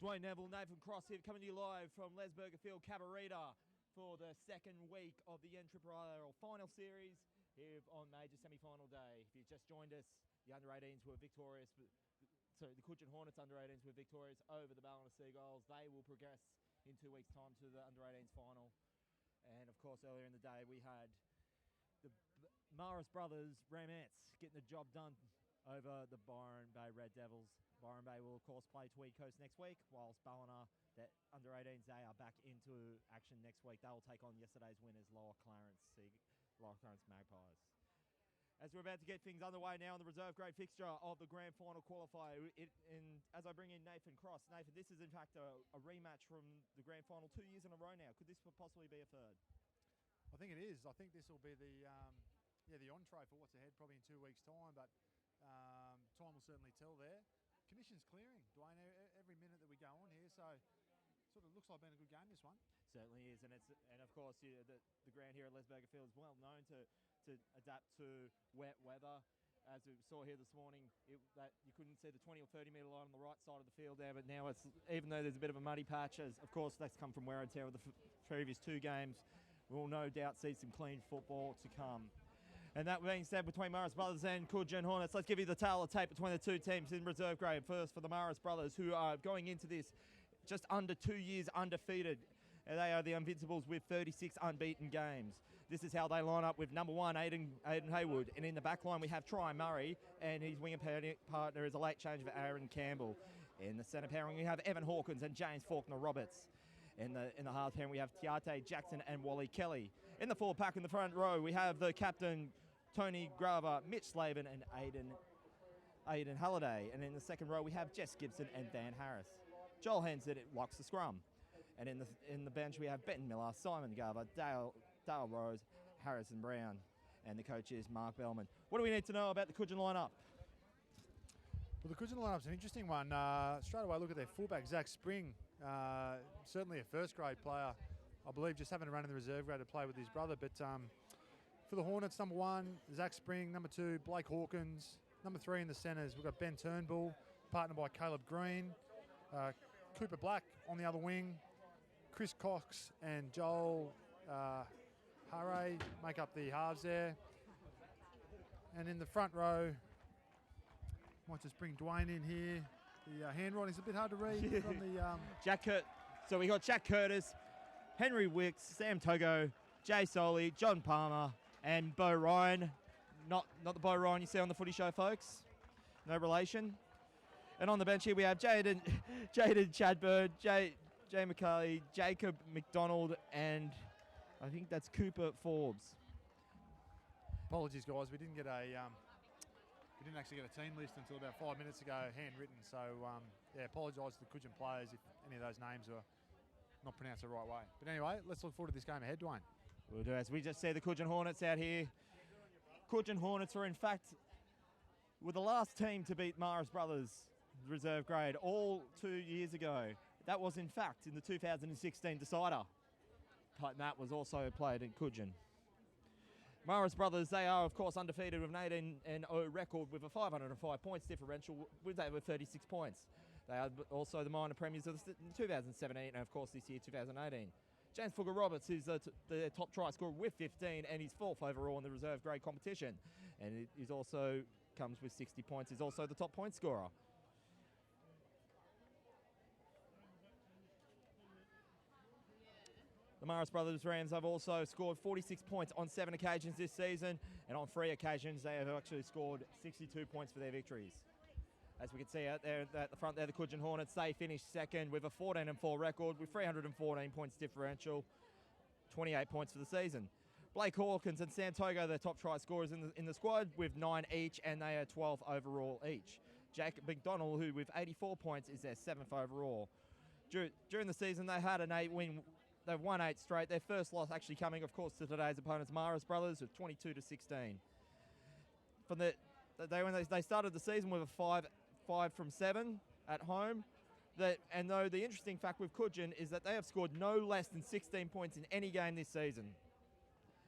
Dwayne Neville, Nathan Cross here, coming to you live from Lesburger Field, Cabarita, for the second week of the NRRRL final series here on major semi-final day. If you've just joined us, the under-18s were victorious, the Cudgen Hornets under-18s were victorious over the Ballina Seagulls. They will progress in 2 weeks' time to the under-18s final. And of course, earlier in the day, we had the Marist Brothers, Ramettes, getting the job done over the Byron Bay Red Devils. Byron Bay will, of course, play Tweed Coast next week, whilst Ballina, that under-18s, they are back into action next week. They will take on yesterday's winners, Lower Clarence Magpies. As we're about to get things underway now on the reserve grade fixture of the grand final qualifier, and as I bring in Nathan Cross, Nathan, this is in fact a rematch from the grand final 2 years in a row now. Could this possibly be a third? I think it is. I think this will be the entree for what's ahead probably in 2 weeks' time, but time will certainly tell there. Conditions clearing, Dwayne, every minute that we go on here, so sort of looks like been a good game, this one. Certainly is, and of course the ground here at Lesburger Field is well known to adapt to wet weather. As we saw here this morning, that you couldn't see the 20 or 30 metre line on the right side of the field there, but now it's, even though there's a bit of a muddy patch, as of course that's come from wear and tear of the previous two games, we'll no doubt see some clean football to come. And that being said, between Marist Brothers and Cudgen Hornets, let's give you the tale of tape between the two teams in reserve grade. First for the Marist Brothers, who are going into this just under 2 years undefeated. They are the Invincibles with 36 unbeaten games. This is how they line up with number one, Aidan Haywood. And in the back line, we have Try Murray, and his winger partner is a late change for Aaron Campbell. In the centre pairing, we have Evan Hawkins and James Faulkner Roberts. In the half pairing, we have Tiate Jackson and Wally Kelly. In the forward pack in the front row, we have the captain, Tony Graver, Mitch Slavin, and Aidan Halliday. And in the second row, we have Jess Gibson and Dan Harris. Joel Hensett locks the scrum. And in the bench, we have Benton Miller, Simon Garver, Dale Rose, Harrison Brown. And the coach is Mark Bellman. What do we need to know about the Cudgen lineup? Well, the Cudgen lineup's an interesting one. Straight away, look at their fullback, Zach Spring. Certainly a first-grade player, I believe, just having a run in the reserve grade to play with his brother. But for the Hornets, number one, Zach Spring. Number two, Blake Hawkins. Number three in the centres, we've got Ben Turnbull, partnered by Caleb Green. Cooper Black on the other wing. Chris Cox and Joel Harre make up the halves there. And in the front row, might just bring Dwayne in here. The handwriting's a bit hard to read from the... So we got Jack Curtis, Henry Wicks, Sam Togo, Jay Soley, John Palmer, and Bo Ryan. Not the Bo Ryan you see on the footy show, folks. No relation. And on the bench here we have Jaden Chadbird, Jay McCarley, Jacob McDonald, and I think that's Cooper Forbes. Apologies, guys. We didn't actually get a team list until about 5 minutes ago, handwritten. So, apologise to the Cudgen players if any of those names are not pronounced the right way. But anyway, let's look forward to this game ahead, Dwayne. We'll do as we just see the Cudgen Hornets out here. Cudgen Hornets were, in fact, were the last team to beat Marist Brothers reserve grade all 2 years ago. That was, in fact, in the 2016 decider. But that was also played in Cudgen. Marist Brothers, they are, of course, undefeated with an 18-0 record with a 505 points differential with over 36 points. They are also the minor premiers of the 2017 and, of course, this year, 2018. James Fugger Roberts is the top try scorer with 15 and he's fourth overall in the reserve grade competition. And he also comes with 60 points. He's also the top point scorer. The Marist Brothers Rams have also scored 46 points on 7 occasions this season, and on 3 occasions they have actually scored 62 points for their victories. As we can see out there at the front there, the Cudgen Hornets, they finished second with a 14-4 record with 314 points differential, 28 points for the season. Blake Hawkins and Sam Togo, their top try scorers in the squad, with 9 each, and they are 12 overall each. Jack McDonald, who with 84 points, is their 7th overall. During the season, they had an 8-win. They've won 8 straight. Their first loss actually coming, of course, to today's opponents, Marist Brothers, with 22-16. When they started the season with a 5 from 7 at home. And though the interesting fact with Cudgen is that they have scored no less than 16 points in any game this season.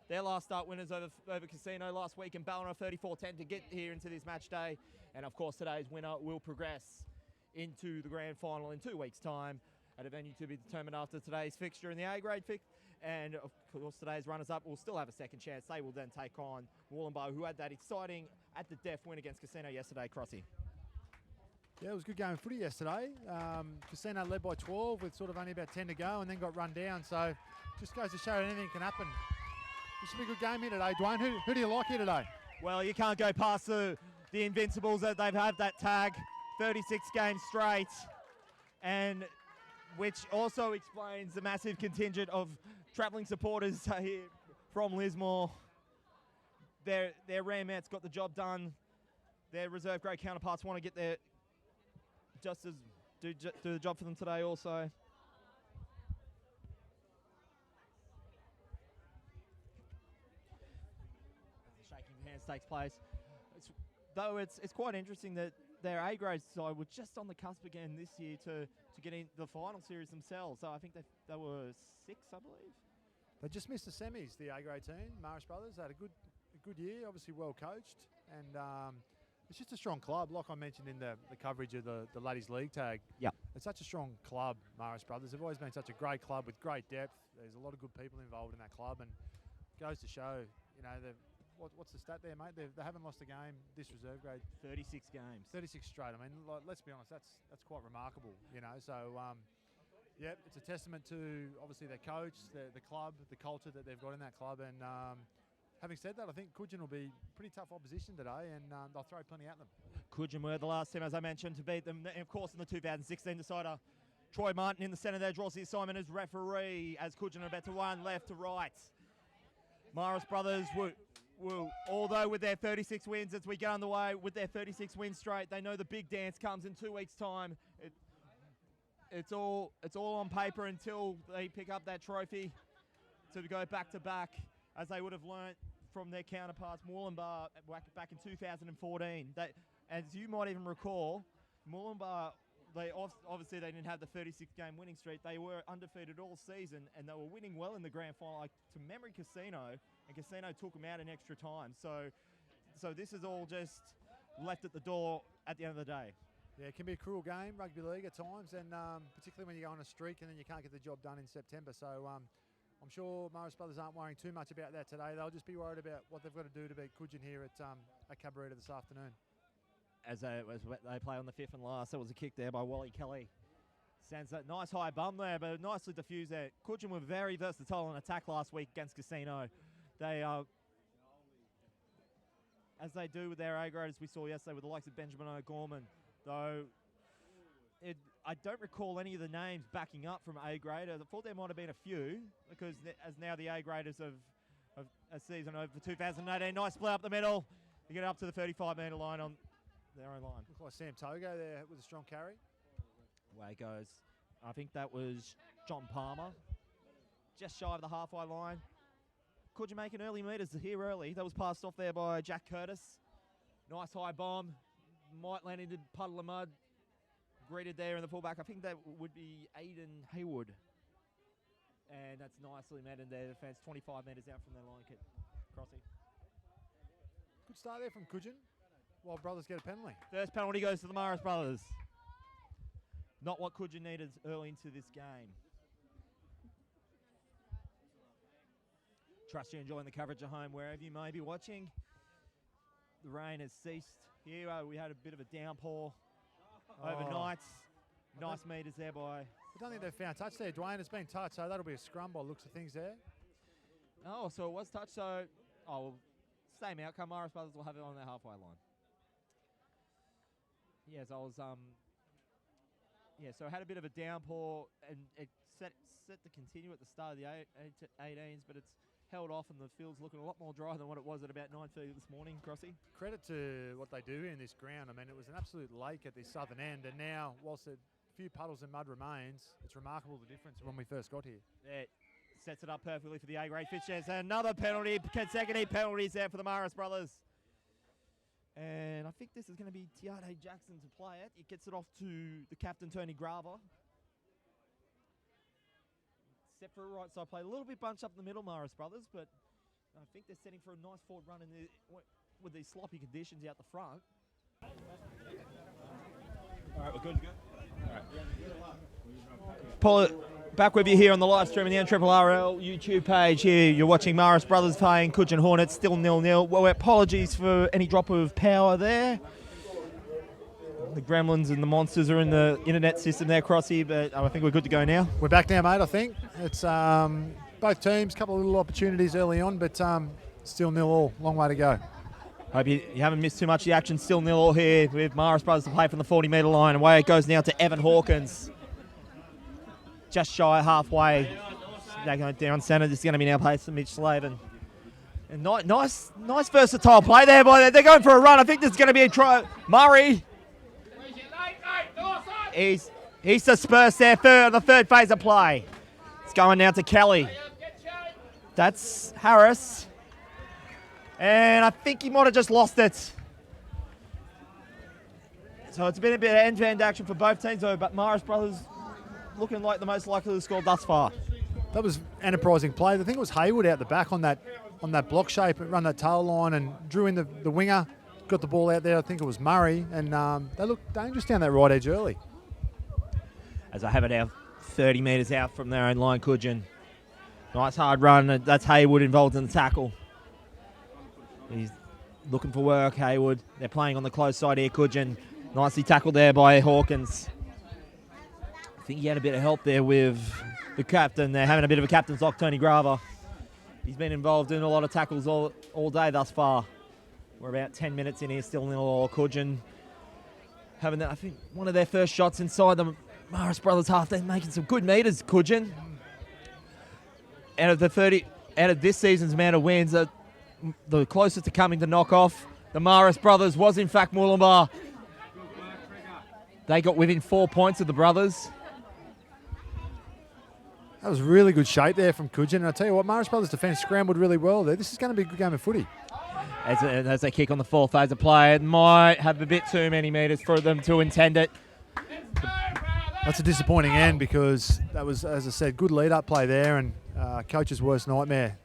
Their last start winners over Casino last week in Ballina 34-10 to get here into this match day. And of course, today's winner will progress into the grand final in 2 weeks' time at a venue to be determined after today's fixture in the A-grade and of course today's runners-up will still have a second chance. They will then take on Wollongbar, who had that exciting at the death win against Casino yesterday. Crossy. Yeah, it was a good game of footy yesterday. Casino led by 12 with sort of only about 10 to go and then got run down. So just goes to show anything can happen. This should be a good game here today. Dwayne, who do you like here today? Well, you can't go past the Invincibles. That they've had that tag 36 games straight, and which also explains the massive contingent of travelling supporters here from Lismore. Their Ramettes got the job done. Their reserve grade counterparts want to get there just as do the job for them today also. Shaking of hands takes place. It's quite interesting that their A-grade side were just on the cusp again this year to get in the final series themselves. So I think they were 6, I believe. They just missed the semis, the A-grade team. Marist Brothers had a good year, obviously well coached, and it's just a strong club. Like I mentioned in the coverage of the Ladies League tag, yeah, it's such a strong club, Marist Brothers. They've always been such a great club with great depth. There's a lot of good people involved in that club, and it goes to show, you know, what's the stat there, mate? They haven't lost a game this reserve grade. 36 games. 36 straight. I mean, like, let's be honest, that's quite remarkable, you know. So, yeah, it's a testament to obviously their coach, the club, the culture that they've got in that club. And having said that, I think Cudgen will be pretty tough opposition today, and they'll throw plenty at them. Cudgen were the last team, as I mentioned, to beat them. And of course, in the 2016 decider, Troy Martin in the centre there draws the assignment as referee, as Cudgen are about to run left to right. Marist Brothers will, although with their 36 wins as we get underway, with their 36 wins straight, they know the big dance comes in 2 weeks' time. It's all on paper until they pick up that trophy to go back to back, as they would have learnt from their counterparts, Moolumbar, back in 2014. As you might even recall, Moolumbar, obviously they didn't have the 36-game winning streak. They were undefeated all season, and they were winning well in the grand final, like to memory Casino, and Casino took them out in extra time. So this is all just left at the door at the end of the day. Yeah, it can be a cruel game, rugby league at times, and particularly when you go on a streak and then you can't get the job done in September. So I'm sure Marist Brothers aren't worrying too much about that today. They'll just be worried about what they've got to do to beat Cudgen here at Cabarita this afternoon. As they play on the 5th and last, that was a kick there by Wally Kelly. Sends that nice high bum there, but nicely diffused there. Cudgen were very versatile on attack last week against Casino. They as they do with their A-grade, as we saw yesterday with the likes of Benjamin O'Gorman. Though I don't recall any of the names backing up from A-grade. I thought there might have been a few, because as now the A-graders of a season over 2018. Nice play up the middle. You get up to the 35-metre line on their own line. Looks like Sam Togo there with a strong carry. Away goes. I think that was John Palmer. Just shy of the halfway line. Cudgen making early metres here early. That was passed off there by Jack Curtis. Nice high bomb. Might land into a puddle of mud. Greeted there in the fullback. I think that would be Aidan Haywood. And that's nicely met in their defence. 25 metres out from their line kick. Crossy. Good start there from Cudgen. While Brothers get a penalty. First penalty goes to the Marist Brothers. Not what Cudgen needed early into this game. Trust you're enjoying the coverage at home wherever you may be watching. The rain has ceased here. We had a bit of a downpour overnight. Nice metres there by... I don't think they've found touch there, Dwayne. It's been touched, so that'll be a scrum by looks of things there. Oh, so it was touched, so... Oh, well, same outcome. Marist Brothers will have it on their halfway line. Yes, I was... Yeah, so I had a bit of a downpour, and it set to continue at the start of the 18s, but it's held off, and the field's looking a lot more dry than what it was at about 9:30 this morning, Crossy. Credit to what they do in this ground. I mean, it was an absolute lake at this southern end, and now, whilst a few puddles and mud remains, it's remarkable the difference when we first got here. It sets it up perfectly for the A-grade fixtures. Another penalty, consecutive penalties there for the Marist Brothers. And I think this is going to be Tiade Jackson to play it. It gets it off to the captain, Tony Graver. Set for a right side play. A little bit bunched up in the middle, Marist Brothers, but I think they're setting for a nice forward run with these sloppy conditions out the front. All right, we're good. Pull it back with you here on the live stream on the NRRRL YouTube page. Here you're watching Marist Brothers playing Cudgen Hornets, still 0-0. Well, apologies for any drop of power there. The gremlins and the monsters are in the internet system there, Crossy, but I think we're good to go now. We're back now, mate, I think. It's both teams, a couple of little opportunities early on, but still 0-0, long way to go. Hope you haven't missed too much of the action. Still 0-0 here with Marist Brothers to play from the 40-metre line. Away it goes now to Evan Hawkins. Just shy of halfway. They're going down centre. This is going to be now played to Mitch Slavin. And nice versatile play there by them. They're going for a run. I think there's going to be a try. Murray. He's dispersed there on the third phase of play. It's going now to Kelly. That's Harris. And I think he might have just lost it. So it's been a bit of end-to-end action for both teams, though, but Marist Brothers looking like the most likely to score thus far. That was enterprising play. I think it was Hayward out the back on that block shape, run that tail line and drew in the winger, got the ball out there. I think it was Murray, and they looked dangerous down that right edge early. As I have it out 30 metres out from their own line, Cudgen. Nice hard run. That's Hayward involved in the tackle. He's looking for work, Hayward. They're playing on the close side here, Cudgen. Nicely tackled there by Hawkins. I think he had a bit of help there with the captain. They're having a bit of a captain's lock, Tony Graver. He's been involved in a lot of tackles all day thus far. We're about 10 minutes in here, still 0-0. Cudgen having, I think, one of their first shots inside the Marist Brothers half. They're making some good meters, Cudgen. Out of this season's amount of wins, the closest to coming to knock-off, the Marist Brothers was in fact Moolumbar. They got within 4 points of the Brothers. That was really good shape there from Cudgen. And I tell you what, Marist Brothers' defence scrambled really well there. This is going to be a good game of footy. As they kick on the fourth phase of play, it might have a bit too many metres for them to intend it. That's a disappointing end because that was, as I said, good lead-up play there and coach's worst nightmare.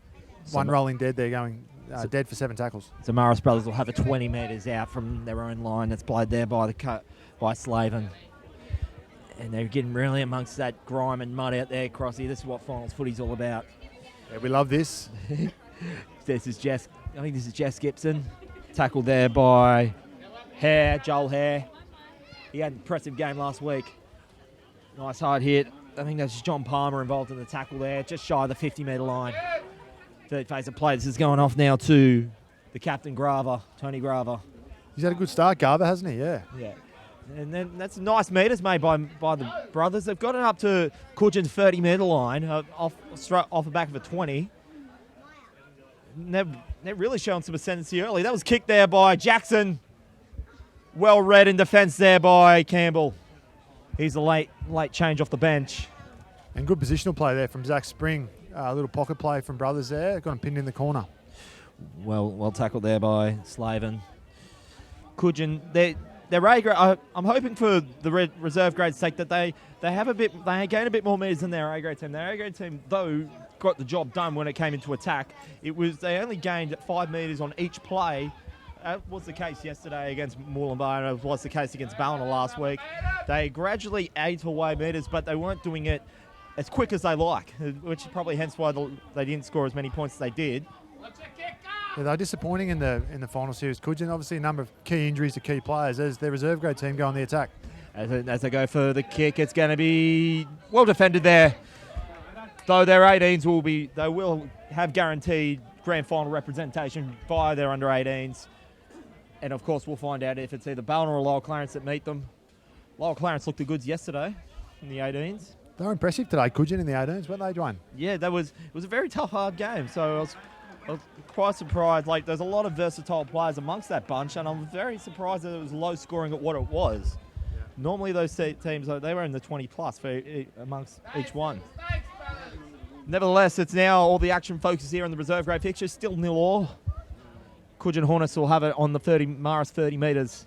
One rolling dead there, going dead for 7 tackles. So Marist Brothers will have it 20 metres out from their own line. That's played there by Slavin. And they're getting really amongst that grime and mud out there, Crossy. This is what finals footy's all about. Yeah, we love this. This is Jess. I think this is Jess Gibson. Tackled there by Joel Hare. He had an impressive game last week. Nice hard hit. I think that's John Palmer involved in the tackle there, just shy of the 50-metre line. Third phase of play. This is going off now to the captain, Graver, Tony Graver. He's had a good start, Garver, hasn't he? Yeah. Yeah. And then that's nice metres made by the Brothers. They've got it up to Cudgen's 30-metre line, off the back of a 20. And they're really showing some ascendancy early. That was kicked there by Jackson. Well read in defence there by Campbell. He's a late change off the bench. And good positional play there from Zach Spring. A little pocket play from Brothers there. Got him pinned in the corner. Well tackled there by Slavin. Cudgen, their A grade. I'm hoping for the reserve grade's sake that they gain a bit more metres than their A grade team. Their A grade team, though, got the job done when it came into attack. They only gained 5 metres on each play. That was the case yesterday against Moolumbar, and it was the case against Ballina last week. They gradually ate away metres, but they weren't doing it as quick as they like, which is probably hence why they didn't score as many points as they did. Yeah, they're disappointing in the final series. Cudgen, obviously a number of key injuries to key players as their reserve grade team go on the attack. As they go for the kick, it's going to be well defended there. Though their 18s they will have guaranteed grand final representation via their under 18s. And of course, we'll find out if it's either Ballina or Lower Clarence that meet them. Lower Clarence looked the goods yesterday in the 18s. They were impressive today, Cudgen, in the 18s, weren't they, Dwayne? Yeah, it was a very tough, hard game. So I was quite surprised. Like, there's a lot of versatile players amongst that bunch, and I'm very surprised that it was low scoring at what it was. Yeah. Normally, those teams, they were in the 20+ for amongst each one. Nevertheless, it's now all the action focus here on the reserve grade fixture. Still 0-0. Cudgen Hornets will have it on the Marist 30 metres.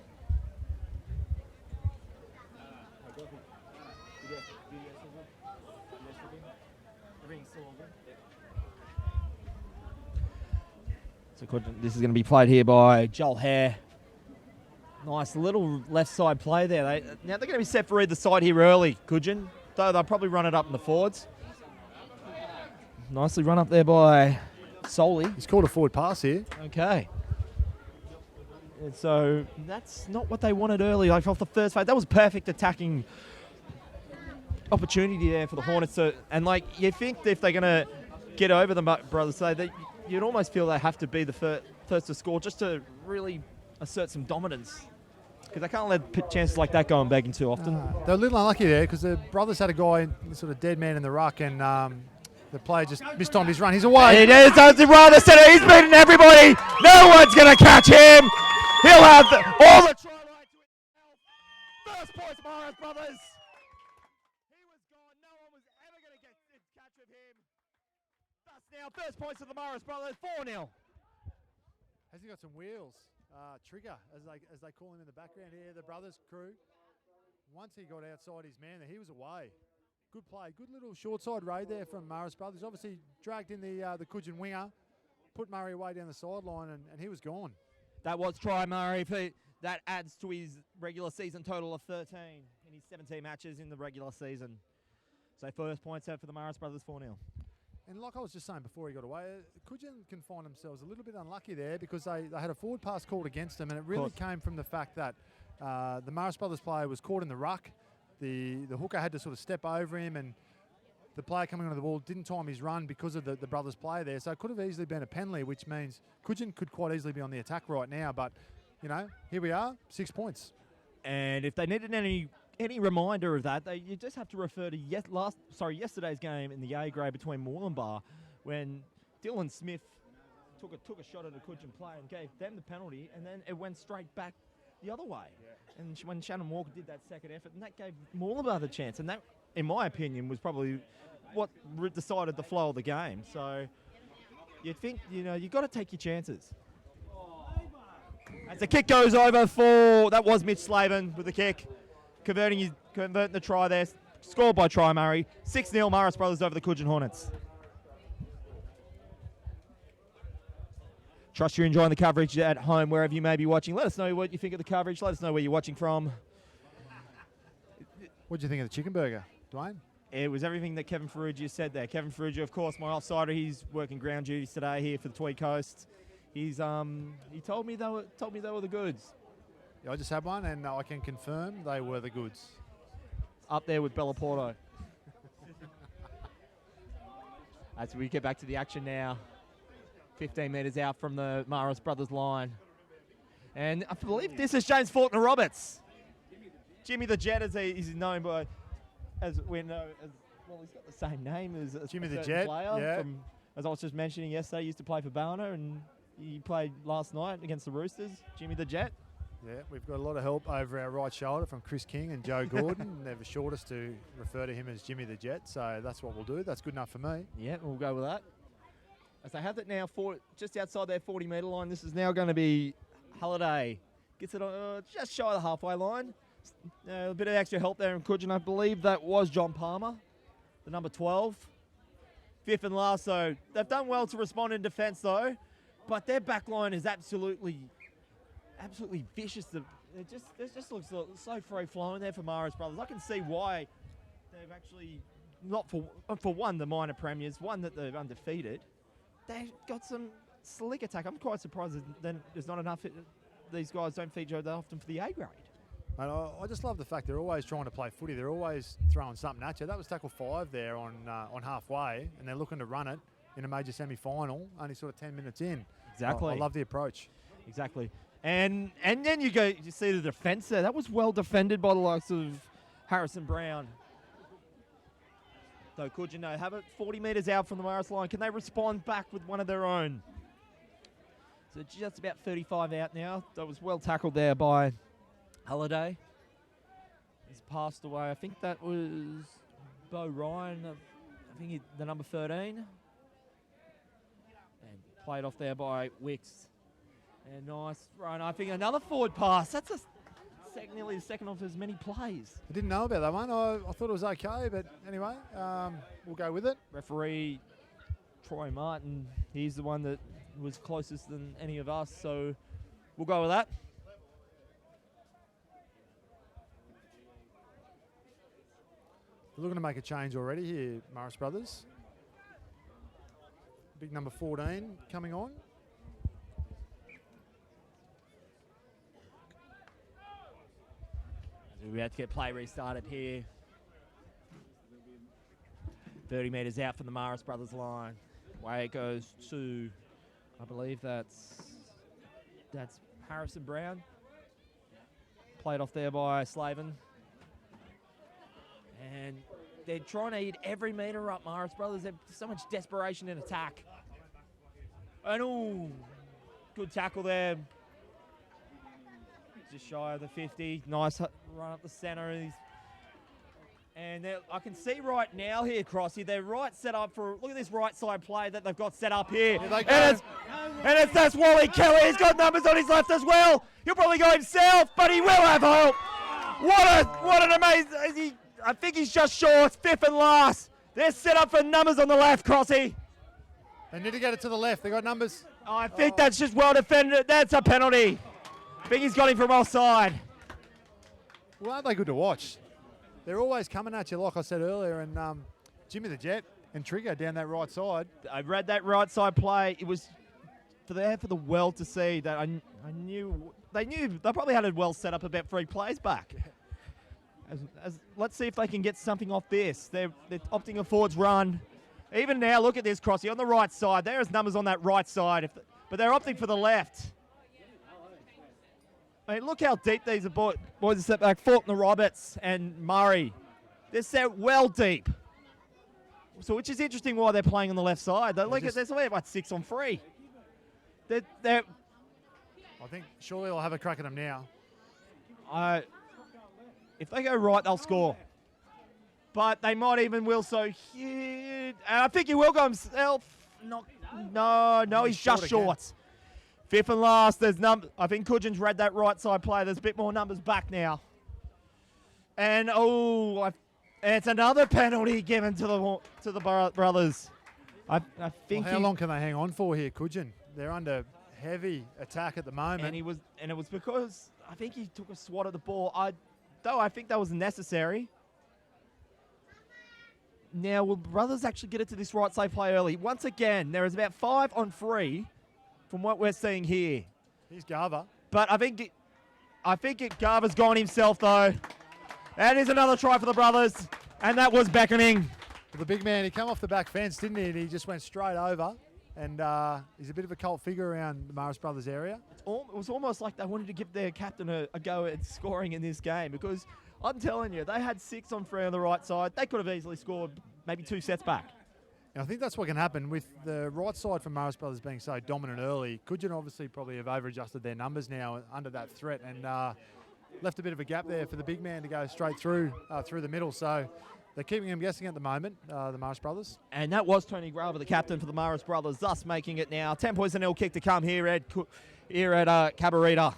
So this is going to be played here by Joel Hare. Nice little left side play there. Now they're going to be set for either side here early, Cudgen. Though they'll probably run it up in the forwards. Nicely run up there by Solly. He's called a forward pass here. Okay. And so that's not what they wanted early, like off the first phase. That was perfect attacking opportunity there for the Hornets. And like you think if they're going to get over the Brothers, so that you'd almost feel they have to be the first to score just to really assert some dominance. Because they can't let chances like that go on begging too often. They're a little unlucky there because the Brothers had a guy, sort of dead man in the ruck, and the player just mistimed his run. He's away. It is the Brothers center. He's beating everybody. No one's going to catch him. He'll have all the try right to himself. First points, Marist Brothers. He was gone. No one was ever going to get in catch with him. Thus now, first points of the Marist Brothers, 4-0. Has he got some wheels? Trigger, as they call him in the background here, the Brothers crew. Once he got outside his man there, he was away. Good play. Good little short side raid there from Marist Brothers. Obviously dragged in the Cudgen winger, put Murray away down the sideline, and he was gone. That was try Murray. That adds to his regular season total of 13 in his 17 matches in the regular season. So first points out for the Marist Brothers, 4-0. And like I was just saying before he got away, Cudgen can find themselves a little bit unlucky there because they had a forward pass called against them, and it really came from the fact that the Marist Brothers player was caught in the ruck. The hooker had to sort of step over him, and the player coming onto the ball didn't time his run because of the Brothers player there. So it could have easily been a penalty, which means Cudgen could quite easily be on the attack right now. But, you know, here we are, 6 points. And if they needed any reminder of that, you just have to refer to yesterday's game in the A grade between Moorlambar when Dylan Smith took a shot at a Cudgen player and gave them the penalty, and then it went straight back the other way. Yeah. And when Shannon Walker did that second effort, and that gave Moorlambar the chance, and that, in my opinion, was probably what decided the flow of the game. So you'd think, you've got to take your chances. As the kick goes over that was Mitch Slavin with the kick. Converting the try there. Scored by Try Murray. 6-0 Marist Brothers over the Cudgen Hornets. Trust you're enjoying the coverage at home, wherever you may be watching. Let us know what you think of the coverage. Let us know where you're watching from. What do you think of the chicken burger, Dwayne? It was everything that Kevin Ferrugia said there. Kevin Ferrugia, of course, my offsider. He's working ground duties today here for the Tweed Coast. He told me they were the goods. Yeah, I just had one, and I can confirm they were the goods. Up there with Bella Porto. As we get back to the action now. 15 metres out from the Marist Brothers line. And I believe this is James Faulkner Roberts. Jimmy the Jet, as he's known by, he's got the same name as Jimmy the Jet player. Yeah. As I was just mentioning yesterday, he used to play for Ballina, and he played last night against the Roosters. Jimmy the Jet. Yeah, we've got a lot of help over our right shoulder from Chris King and Joe Gordon. They've assured us to refer to him as Jimmy the Jet, so that's what we'll do. That's good enough for me. Yeah, we'll go with that. As they have it now just outside their 40-metre line, this is now going to be Halliday. Gets it just shy of the halfway line. A bit of extra help there in Cudgen. I believe that was John Palmer, the number 12. Fifth and last, so they've done well to respond in defence, though. But their back line is absolutely vicious. It just looks so free-flowing there for Marist Brothers. I can see why they've actually, not for one, the minor premiers, one that they've undefeated. They've got some slick attack. I'm quite surprised that there's not enough. These guys don't feature that often for the A grade. And I just love the fact they're always trying to play footy. They're always throwing something at you. That was tackle 5 there on halfway, and they're looking to run it in a major semi-final, only sort of 10 minutes in. Exactly. I love the approach. Exactly. And then you see the defence there. That was well defended by the likes of Harrison Brown. So Cudgen have it 40 metres out from the Marist line. Can they respond back with one of their own? So just about 35 out now. That was well tackled there by Halliday. He's passed away. I think that was Bo Ryan. I think the number 13. And played off there by Wicks. And nice run. I think another forward pass. That's nearly the second of as many plays. I didn't know about that one. I thought it was okay, but anyway, we'll go with it. Referee Troy Martin, he's the one that was closest than any of us, so we'll go with that. They're looking to make a change already here, Marist Brothers. Big number 14 coming on. We have to get play restarted here. 30 metres out from the Marist Brothers line. Way it goes to, I believe that's Harrison Brown. Played off there by Slavin. And they're trying to eat every metre up, Marist Brothers. There's so much desperation in attack. And ooh, good tackle there. Just shy of the 50. Nice run up the centre. And I can see right now here, Crossy, they're right set up for, look at this right side play that they've got set up here. And that's Wally Kelly. He's got numbers on his left as well. He'll probably go himself, but he will have hope. What an amazing, I think he's just short, fifth and last. They're set up for numbers on the left, Crossy. They need to get it to the left. They got numbers. I think that's just well defended. That's a penalty. I think he's got him from offside. Well, aren't they good to watch? They're always coming at you, like I said earlier, and Jimmy the Jet and Trigger down that right side. I read that right side play. It was for the world to see. That I knew they probably had it well set up about 3 plays back. Let's see if they can get something off this. They're opting a forwards run. Even now, look at this, Crossy on the right side. There's numbers on that right side, but they're opting for the left. I mean, look how deep these are boys are set back. Fulton, Roberts, and Murray. They're set well deep. So, which is interesting why they're playing on the left side. There's only about 6 on 3. I think surely they'll have a crack at them now. If they go right, they'll score. But they might even will so here. And I think he will go himself. No, he's just short. Fifth and last, I think Cudgen's read that right side play. There's a bit more numbers back now. And it's another penalty given to the brothers. I think. Well, how long can they hang on for here, Cudgen? They're under heavy attack at the moment. And it was because I think he took a swat at the ball. I think that was necessary. Now, will brothers actually get it to this right side play early? Once again, there is about 5 on 3. From what we're seeing here. He's Garver. But I think Garver's gone himself, though. That is another try for the brothers. And that was beckoning. Well, the big man, he came off the back fence, didn't he? And he just went straight over. And he's a bit of a cult figure around the Marist Brothers area. It was almost like they wanted to give their captain a go at scoring in this game. Because I'm telling you, they had 6 on 3 on the right side. They could have easily scored maybe 2 sets back. I think that's what can happen with the right side from Marist Brothers being so dominant early. Cudgen obviously probably have over-adjusted their numbers now under that threat and left a bit of a gap there for the big man to go straight through the middle. So they're keeping him guessing at the moment, the Marist Brothers. And that was Tony Graver, the captain for the Marist Brothers, thus making it now 10 points and nil kick to come here at Cabarita.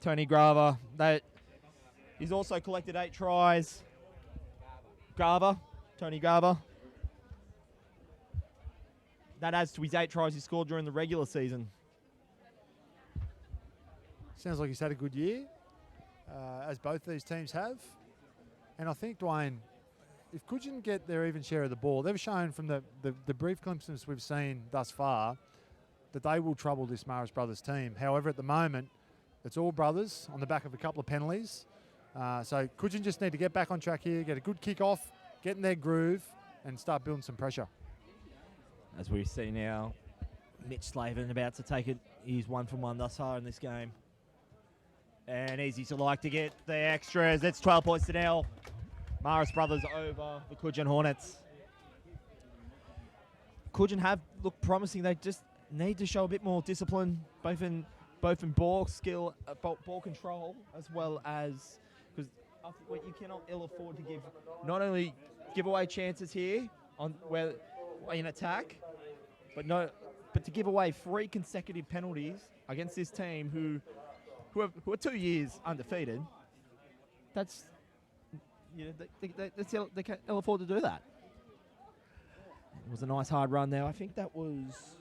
Tony Graver, he's also collected 8 tries. Tony Garver. That adds to his 8 tries he scored during the regular season. Sounds like he's had a good year, as both these teams have. And I think, Dwayne, if Cudgen get their even share of the ball, they've shown from the brief glimpses we've seen thus far that they will trouble this Marist Brothers team. However, at the moment, it's all brothers on the back of a couple of penalties. So Cudgen just need to get back on track here, get a good kick-off, get in their groove, and start building some pressure. As we see now, Mitch Slavin about to take it. He's 1 from 1 thus far in this game. And easy to like to get the extras. It's 12 points to nil. Marist Brothers over the Cudgen Hornets. Cudgen have looked promising. They just need to show a bit more discipline, both in ball skill, ball control, as well as because you cannot ill afford to not only give away chances here in attack, but to give away 3 consecutive penalties against this team who are 2 years undefeated. That's they can't ill afford to do that. It was a nice hard run there. I think that was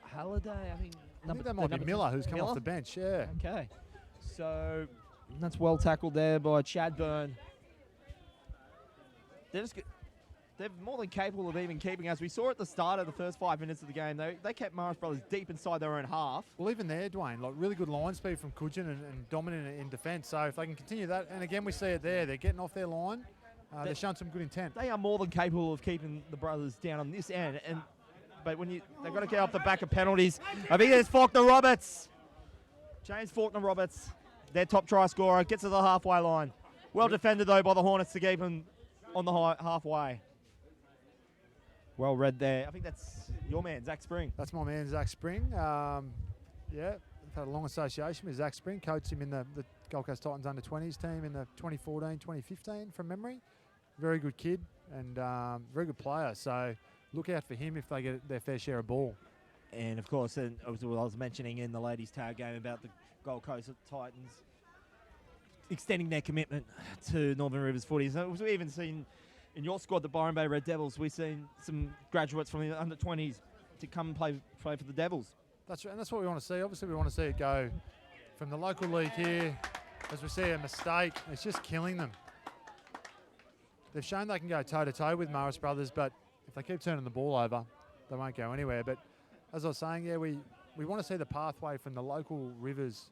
Halliday. I think that might be Miller who's come off the bench. Yeah. Okay. So That's well tackled there by Chad Byrne. They're more than capable of even keeping us. We saw at the start of the first 5 minutes of the game, they kept Marist Brothers deep inside their own half. Well, even there, Dwayne, like really good line speed from Cudgen and dominant in defence. So if they can continue that, and again we see it there, they're getting off their line. They're showing some good intent. They are more than capable of keeping the Brothers down on this end. But they've got to get off the back of penalties. I think it's Faulkner Roberts. James Faulkner Roberts, their top try scorer, gets to the halfway line. Well defended though by the Hornets to keep him on the halfway. Well read there. I think that's your man, Zach Spring. That's my man, Zach Spring. Yeah, I've had a long association with Zach Spring. Coached him in the Gold Coast Titans under-20s team in the 2014-2015 from memory. Very good kid and very good player. So look out for him if they get their fair share of ball. And of course, and I was mentioning in the ladies' tag game about the Gold Coast Titans extending their commitment to Northern Rivers footy. So we've even seen in your squad, the Byron Bay Red Devils, we've seen some graduates from the under-20s to come and play for the Devils. That's right, and that's what we want to see. Obviously, we want to see it go from the local league here. As we see a mistake, it's just killing them. They've shown they can go toe-to-toe with Marist Brothers, but if they keep turning the ball over, they won't go anywhere. But as I was saying, yeah, we want to see the pathway from the local Rivers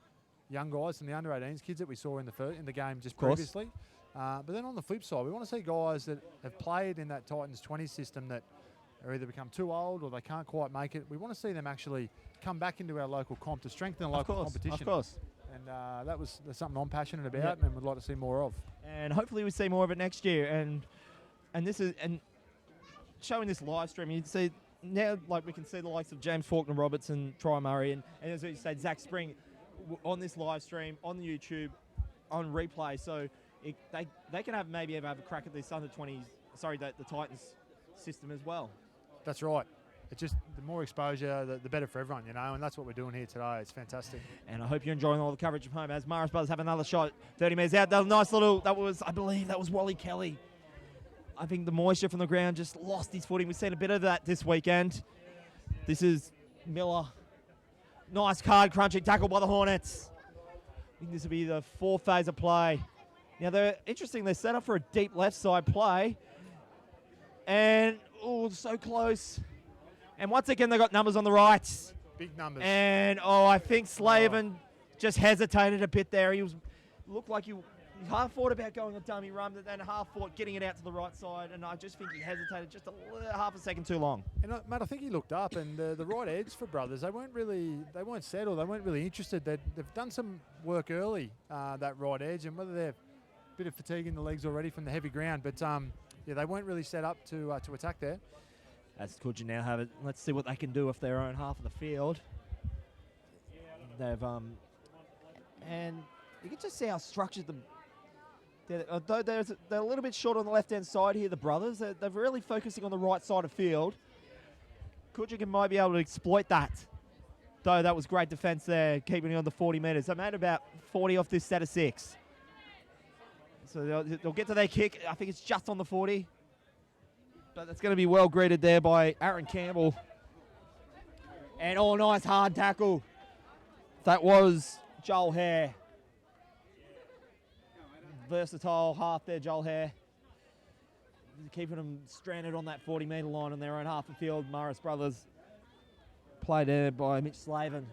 young guys and the under-18s kids that we saw in the game just previously. But then on the flip side, we want to see guys that have played in that Titans 20 system that are either become too old or they can't quite make it. We want to see them actually come back into our local comp to strengthen the local competition. Of course. And that's something I'm passionate about and would like to see more of. And hopefully we see more of it next year. And this is showing this live stream, you can see now, like we can see the likes of James Faulkner Roberts and Troy Murray and as you said, Zach Spring on this live stream, on the YouTube, on replay. So they can maybe have a crack at this under-20s, the Titans system as well. That's right. It's just the more exposure, the better for everyone, and that's what we're doing here today. It's fantastic. And I hope you're enjoying all the coverage from home as Marist Brothers have another shot, 30 metres out. That nice little, I believe that was Wally Kelly. I think the moisture from the ground just lost his footing. We've seen a bit of that this weekend. This is Miller. Nice card crunching tackle by the Hornets. I think this will be the fourth phase of play. Now, they're set up for a deep left side play. And, so close. And once again, they got numbers on the right. Big numbers. And, I think Slavin just hesitated a bit there. Looked like he half thought about going a dummy run, but then half thought getting it out to the right side. And I just think he hesitated just half a second too long. And, mate, I think he looked up, and the right edge for Brothers, they weren't settled. They weren't really interested. They've done some work early, that right edge, and whether they're a bit of fatigue in the legs already from the heavy ground. But, they weren't really set up to attack there. As Cudgen now have it, let's see what they can do if their own half of the field. They've and you can just see how structured they're a little bit short on the left-hand side here, the Brothers. They're really focusing on the right side of field. Cudgen might be able to exploit that. Though that was great defence there, keeping it on the 40 metres. They made about 40 off this set of 6. So they'll get to their kick. I think it's just on the 40. But that's going to be well greeted there by Aaron Campbell. And nice hard tackle. That was Joel Hare. Versatile half there, Joel Hare. Keeping them stranded on that 40-metre line on their own half of field. Marist Brothers played there by Mitch Slavin.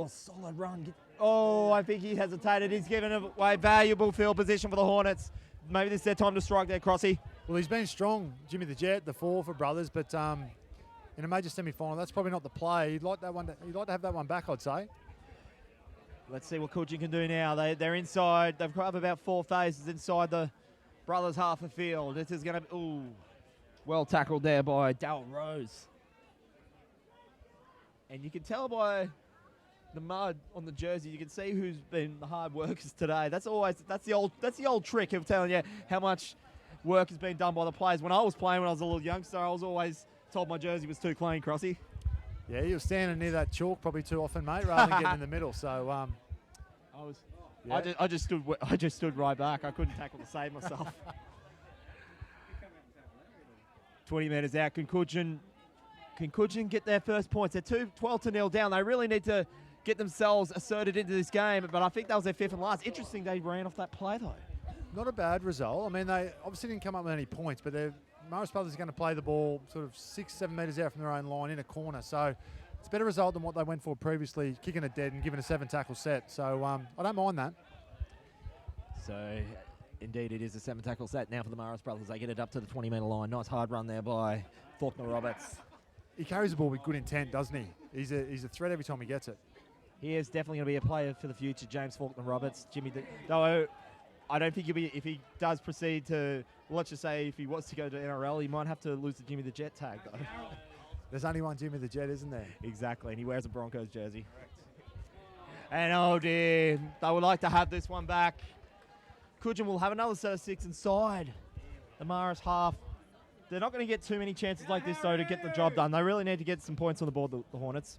Solid run. I think he hesitated. He's given away valuable field position for the Hornets. Maybe this is their time to strike there, Crossy. Well, he's been strong, Jimmy the Jet, the 4 for Brothers, but in a major semi-final, that's probably not the play. He'd like to have that one back, I'd say. Let's see what Cudgen can do now. They're inside. They've got about 4 phases inside the Brothers half of field. This is going to be, well tackled there by Darryl Rose. And you can tell by the mud on the jersey, you can see who's been the hard workers today. That's the old trick of telling you how much work has been done by the players. When I was playing, when I was a little youngster, I was always told my jersey was too clean, Crossy. Yeah, you were standing near that chalk probably too often, mate, rather than getting in the middle. So I just stood right back. I couldn't tackle to save myself. 20 metres out. Can Cudgen get their first points? They're 12-0 down. They really need to get themselves asserted into this game, but I think that was their fifth and last. Interesting they ran off that play, though. Not a bad result. I mean, they obviously didn't come up with any points, but Marist Brothers are going to play the ball sort of 6-7 metres out from their own line in a corner. So it's a better result than what they went for previously, kicking it dead and giving a 7-tackle set. So I don't mind that. So, indeed, it is a 7-tackle set now for the Marist Brothers. They get it up to the 20-metre line. Nice hard run there by Faulkner Roberts. He carries the ball with good intent, doesn't he? He's a threat every time he gets it. He is definitely going to be a player for the future, James Faulkner Roberts. Though I don't think if he does proceed to, let's just say, if he wants to go to NRL, he might have to lose the Jimmy the Jet tag, though. There's only one Jimmy the Jet, isn't there? Exactly, and he wears a Broncos jersey. And oh dear, they would like to have this one back. Cudgen will have another set of 6 inside the Marist half. They're not going to get too many chances like this, though, to get the job done. They really need to get some points on the board, the Hornets.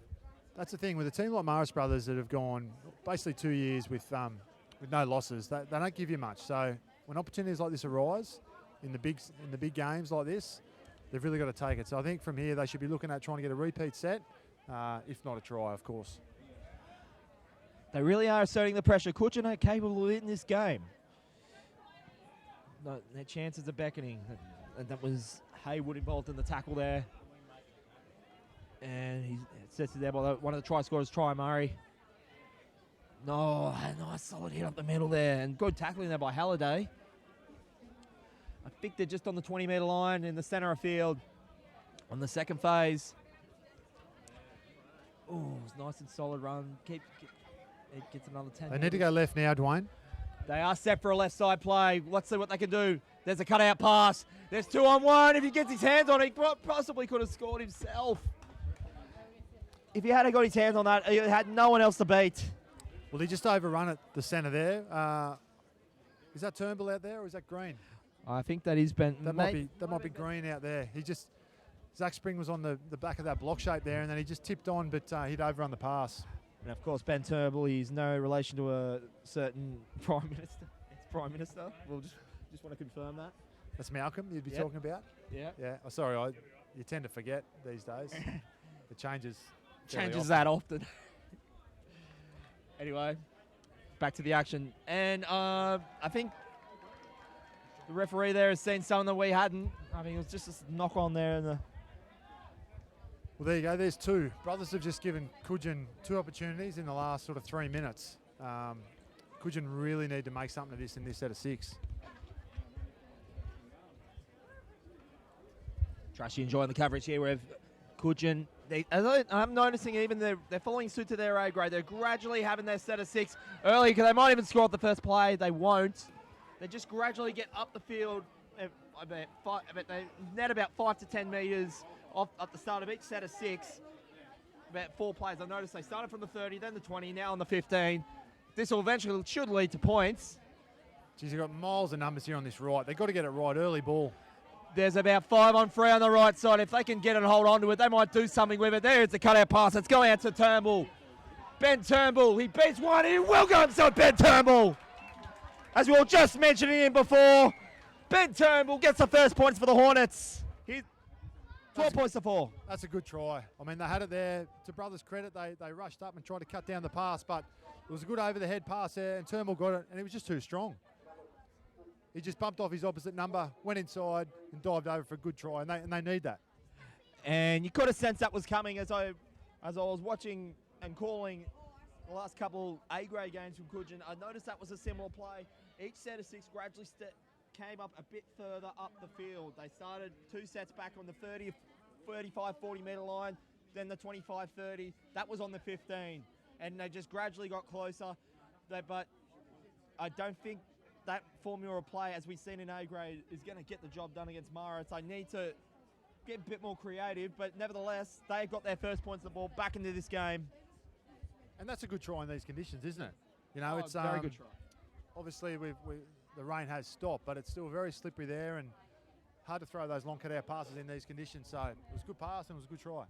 That's the thing with a team like Marist Brothers that have gone basically 2 years with no losses. They don't give you much. So when opportunities like this arise in the big games like this, they've really got to take it. So I think from here they should be looking at trying to get a repeat set, if not a try, of course. They really are asserting the pressure. Cudgen are capable of winning this game. No, their chances are beckoning. And that was Haywood involved in the tackle there. And he sets it there by one of the try scorers, Try Murray. No, nice solid hit up the middle there. And good tackling there by Halliday. I think they're just on the 20-metre line in the centre of field on the second phase. Oh, it's nice and solid run. It gets another 10. They need to go left now, Dwayne. They are set for a left side play. Let's see what they can do. There's a cutout pass. There's 2-on-1. If he gets his hands on it, he possibly could have scored himself. If he had got his hands on that, he had no one else to beat. Well, he just overrun it, the centre there. Is that Turnbull out there or is that Green? I think that is Ben. That might be Green out there. Zach Spring was on the back of that block shape there, and then he just tipped on, but he'd overrun the pass. And of course, Ben Turnbull, he's no relation to a certain Prime Minister. It's Prime Minister. We'll just want to confirm that. That's Malcolm you'd be talking about? Yeah. Yeah. Oh, sorry, you tend to forget these days. It changes. Changes that often. Anyway, back to the action. And I think the referee there has seen something that we hadn't. I mean, it was just a knock on there. Well, there you go. There's 2. Brothers have just given Cudgen 2 opportunities in the last sort of 3 minutes. Cudgen really need to make something of this in this set of 6. Trashy enjoying the coverage here with Cudgen. I'm noticing even they're following suit to their A grade. They're gradually having their set of 6 early because they might even score at the first play. They won't. They just gradually get up the field. They net about 5 to 10 metres off at the start of each set of 6. About 4 plays. I noticed they started from the 30, then the 20, now on the 15. This will eventually should lead to points. Geez, you've got miles of numbers here on this right. They've got to get it right. Early ball. There's about 5-on-3 on the right side. If they can get it and hold on to it, they might do something with it. There's the cutout pass. It's going out to Turnbull. Ben Turnbull. He beats one. He will go himself, Ben Turnbull. As we were just mentioning him before, Ben Turnbull gets the first points for the Hornets. He's 12 points to 4. That's a good try. I mean, they had it there. To Brothers' credit, they rushed up and tried to cut down the pass, but it was a good over-the-head pass there, and Turnbull got it, and he was just too strong. He just bumped off his opposite number, went inside, and dived over for a good try, and they need that. And you could have sensed that was coming as I was watching and calling the last couple A-grade games from Cudgen. I noticed that was a similar play. Each set of 6 gradually came up a bit further up the field. They started 2 sets back on the 30, 35, 40-metre line, then the 25, 30. That was on the 15. And they just gradually got closer. But I don't think that formula of play, as we've seen in A-grade, is going to get the job done against Marist. I need to get a bit more creative, but nevertheless, they've got their first points of the ball back into this game. And that's a good try in these conditions, isn't it? You know, it's very good try. Obviously, the rain has stopped, but it's still very slippery there and hard to throw those long cut-out passes in these conditions. So it was a good pass and it was a good try.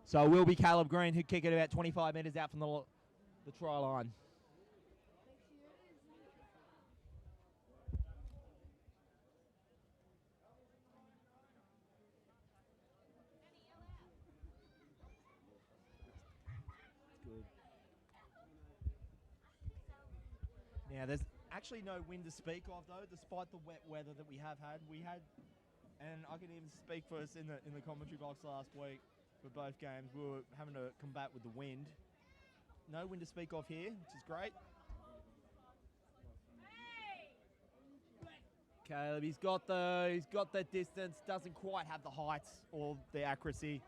So it will be Caleb Green who kick it about 25 metres out from the try line. Now, there's actually no wind to speak of, though, despite the wet weather that we have had. And I can even speak for us in the commentary box last week for both games. We were having to combat with the wind. No wind to speak of here, which is great. Caleb, he's got that distance, doesn't quite have the height or the accuracy.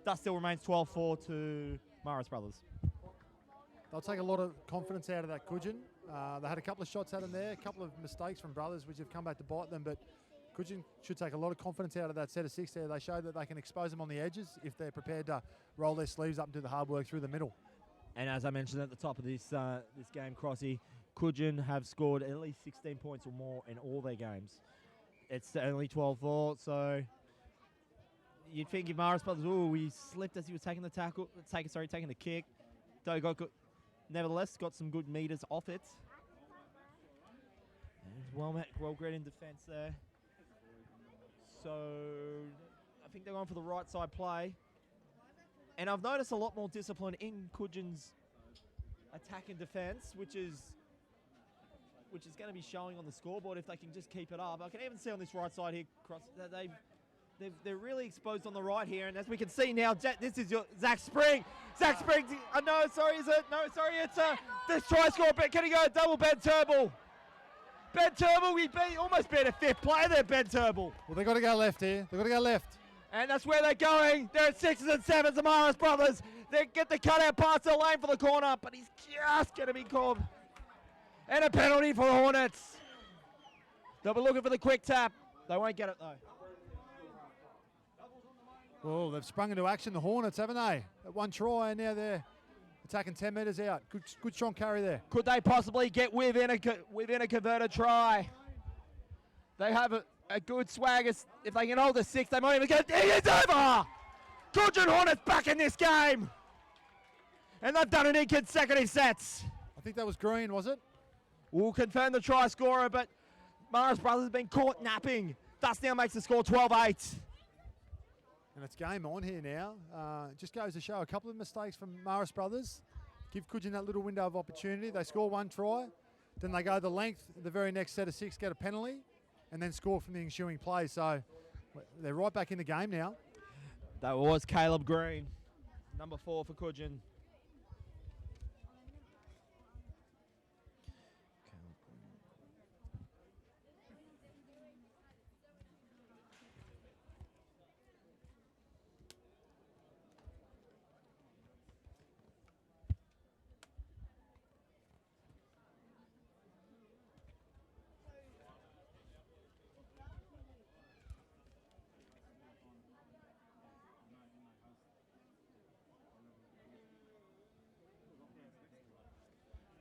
Thus still remains 12-4 to Marist Brothers. They'll take a lot of confidence out of that Cudgen. They had a couple of shots at him there, a couple of mistakes from Brothers which have come back to bite them, but Cudgen should take a lot of confidence out of that set of 6 there. They showed that they can expose them on the edges if they're prepared to roll their sleeves up and do the hard work through the middle. And as I mentioned at the top of this game, Crossy, Cudgen have scored at least 16 points or more in all their games. It's only 12-4, so you'd think if Marist Brothers, he slipped as he was taking the taking the kick. Though nevertheless got some good meters off it. And well great in defence there. So I think they're going for the right side play. And I've noticed a lot more discipline in Cudgen's attack and defence, which is going to be showing on the scoreboard if they can just keep it up. I can even see on this right side here, they're really exposed on the right here, and as we can see now, this is your Zach Spring. Zach Spring, it's this try score, but can he go double Ben Turnbull? Ben Turnbull, we almost beat a fifth player there, Ben Turnbull. Well, they've got to go left here. They've got to go left. And that's where they're going. They're at 6s and 7s, the Marist Brothers. They get the cutout past the lane for the corner, but he's just going to be called. And a penalty for the Hornets. They'll be looking for the quick tap. They won't get it, though. Well, they've sprung into action, the Hornets, haven't they? At one try, and now they're attacking 10 metres out. Good strong carry there. Could they possibly get within a converted try? They have a good swag. If they can hold the 6, they might even get... It is over! Cudgen Hornets back in this game! And they've done it in consecutive sets. I think that was Green, was it? We'll confirm the try scorer, but Marist Brothers has been caught napping. Thus now makes the score 12-8. And it's game on here now. Just goes to show a couple of mistakes from Marist Brothers. Give Cudgen that little window of opportunity. They score one try. Then they go the length, the very next set of 6, get a penalty, and then score from the ensuing play. So they're right back in the game now. That was Caleb Green, number 4 for Cudgen.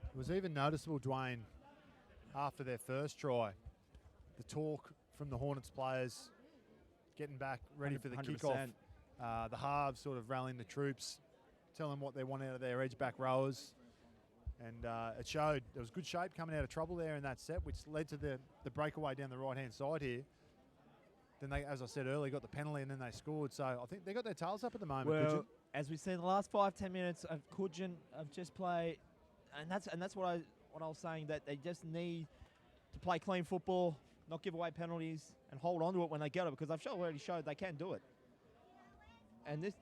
It was even noticeable, Dwayne, after their first try, the talk from the Hornets players getting back ready for the 100%. kickoff. The halves sort of rallying the troops, telling what they want out of their edge back rowers. And it showed. There was good shape coming out of trouble there in that set, which led to the breakaway down the right-hand side here. Then they, as I said earlier, got the penalty and then they scored. So I think they got their tails up at the moment. Well, as we see in the last 5-10 minutes of Cudgen have just played, and that's what I was saying, that they just need to play clean football, not give away penalties, and hold on to it when they get it, because I've already showed they can do it. And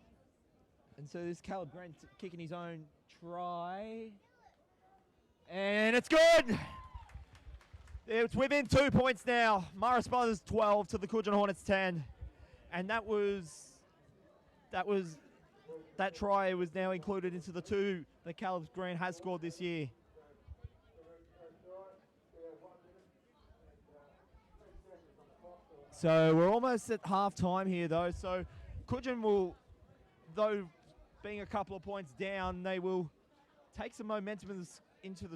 so this Caleb Grant kicking his own try, and it's good. It's within 2 points now. Marist Brothers 12 to the Cudgen Hornets 10, and that try was now included into the 2 that Caleb Green has scored this year. So we're almost at half time here, though. So Cudgen will, though being a couple of points down, they will take some momentum into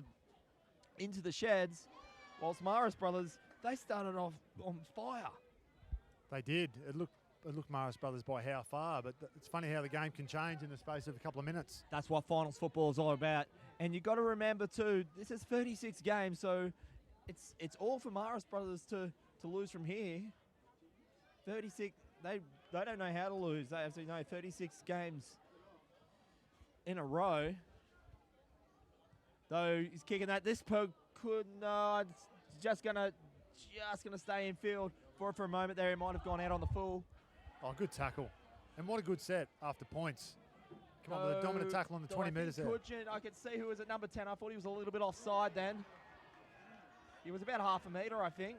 the sheds. Whilst Marist Brothers, they started off on fire. They did. It looked Marist Brothers by how far, but it's funny how the game can change in the space of a couple of minutes. That's what finals football is all about. And you've got to remember too, this is 36 games, so it's all for Marist Brothers to lose from here. 36, they don't know how to lose. They absolutely know 36 games in a row. Though he's kicking that. This No, it's just gonna stay in field for a moment there. He might have gone out on the full. Oh, good tackle. And what a good set after points. Come on with a dominant tackle on the 20 metres there. Cudgen, I could see who was at number 10. I thought he was a little bit offside then. He was about half a metre, I think.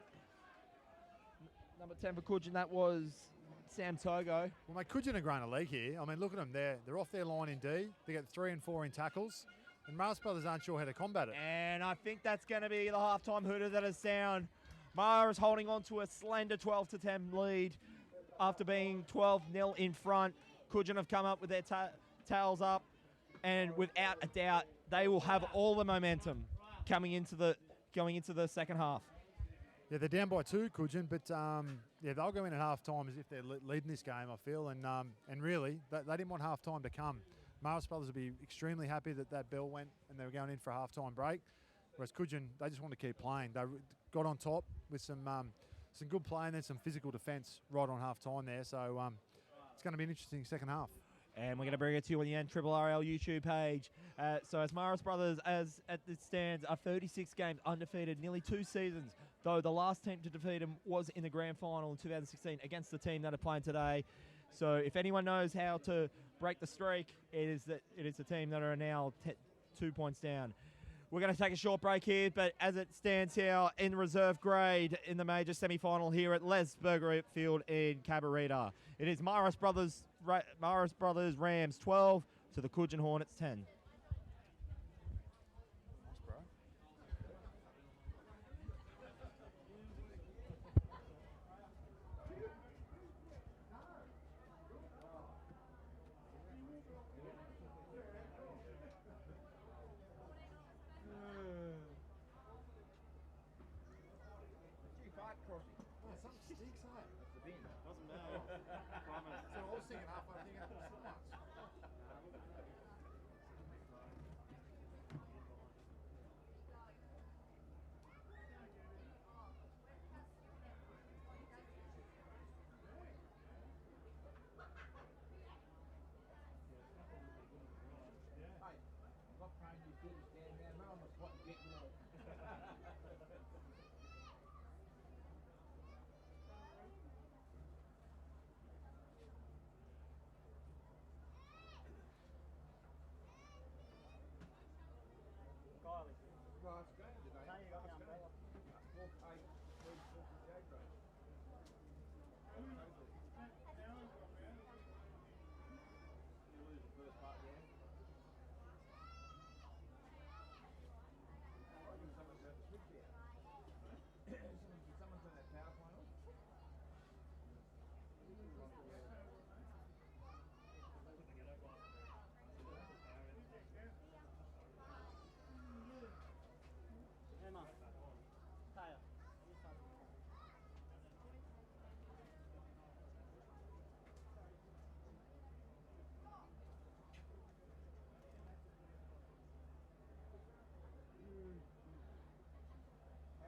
Number 10 for Cudgen, that was Sam Togo. Well, mate, Cudgen are growing a league here. I mean, look at them there. They're off their line in D. They get 3 and 4 in tackles. And Marist Brothers aren't sure how to combat it. And I think that's going to be the halftime hooter that is sound. Mara is holding on to a slender 12-10 lead after being 12-0 in front. Cudgen have come up with their tails up, and without a doubt, they will have all the momentum going into the second half. Yeah, they're down by 2, Cudgen, but yeah, they'll go in at half time as if they're leading this game, I feel, and really, they didn't want half time to come. Marist Brothers will be extremely happy that bell went and they were going in for a half-time break, whereas Cudgen, they just want to keep playing. They got on top with some good play and then some physical defence right on half-time there, so it's going to be an interesting second half. And we're going to bring it to you on the NRRRL YouTube page. So as Marist Brothers, as at it stands, are 36 games undefeated, nearly 2 seasons, though the last team to defeat them was in the grand final in 2016 against the team that are playing today. So if anyone knows how to break the streak, it is the team that are now 2 points down. We're going to take a short break here, but as it stands here in reserve grade in the major semi-final here at Les Burger Field in Cabarita, it is Marist Brothers Rams 12 to the Cudgen Hornets 10.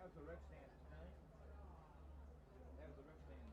How's the ref stand tonight? How's the ref stand?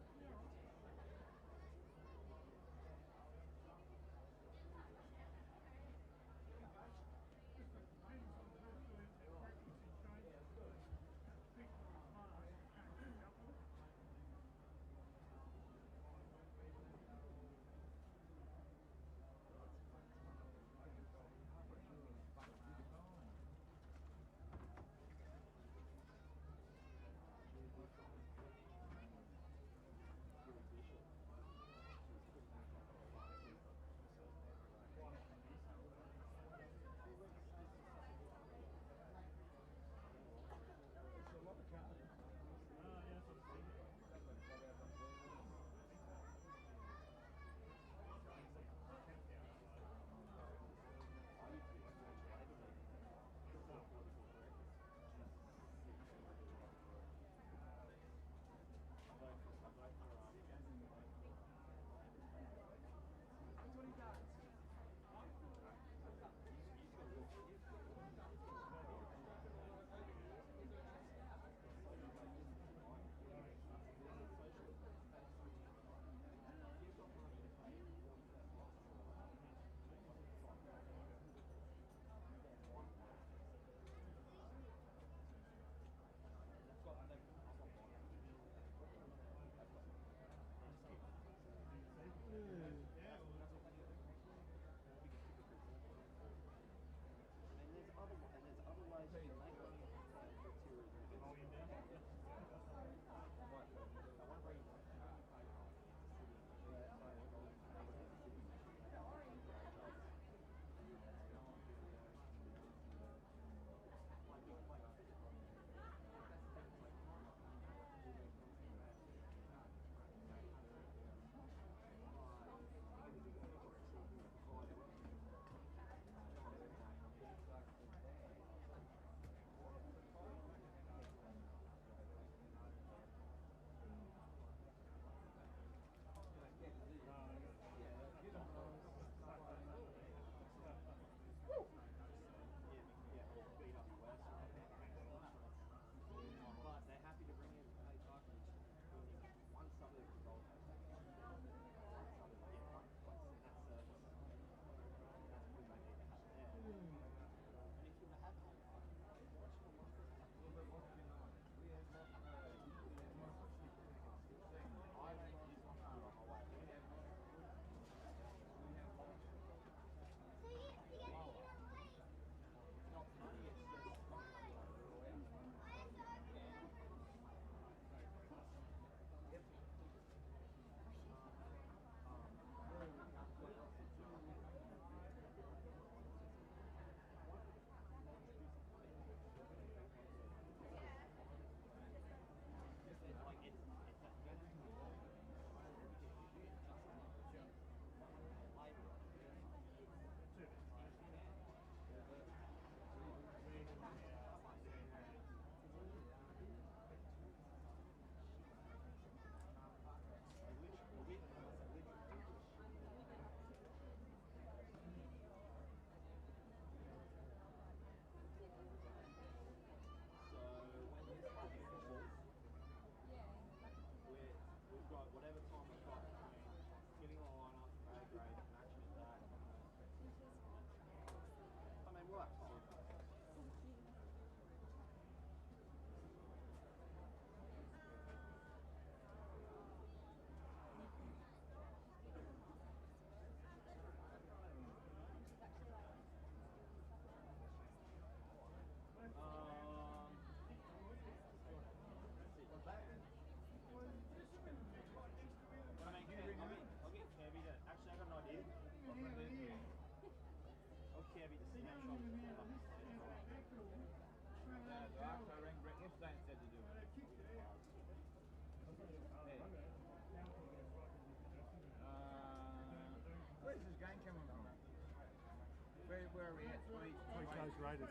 Where are we at? Tweed Coast Raiders.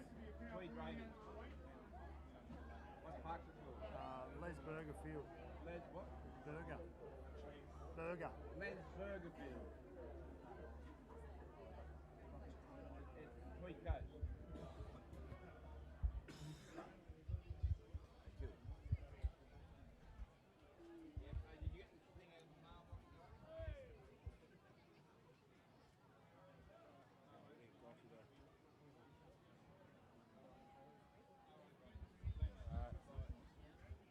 Tweed Raiders. What's Parksville? Les Burger Field. Les what? Burger. Les Burger Field. It's Tweed Coast. Good. Yeah, so did you get this thing out of the mail?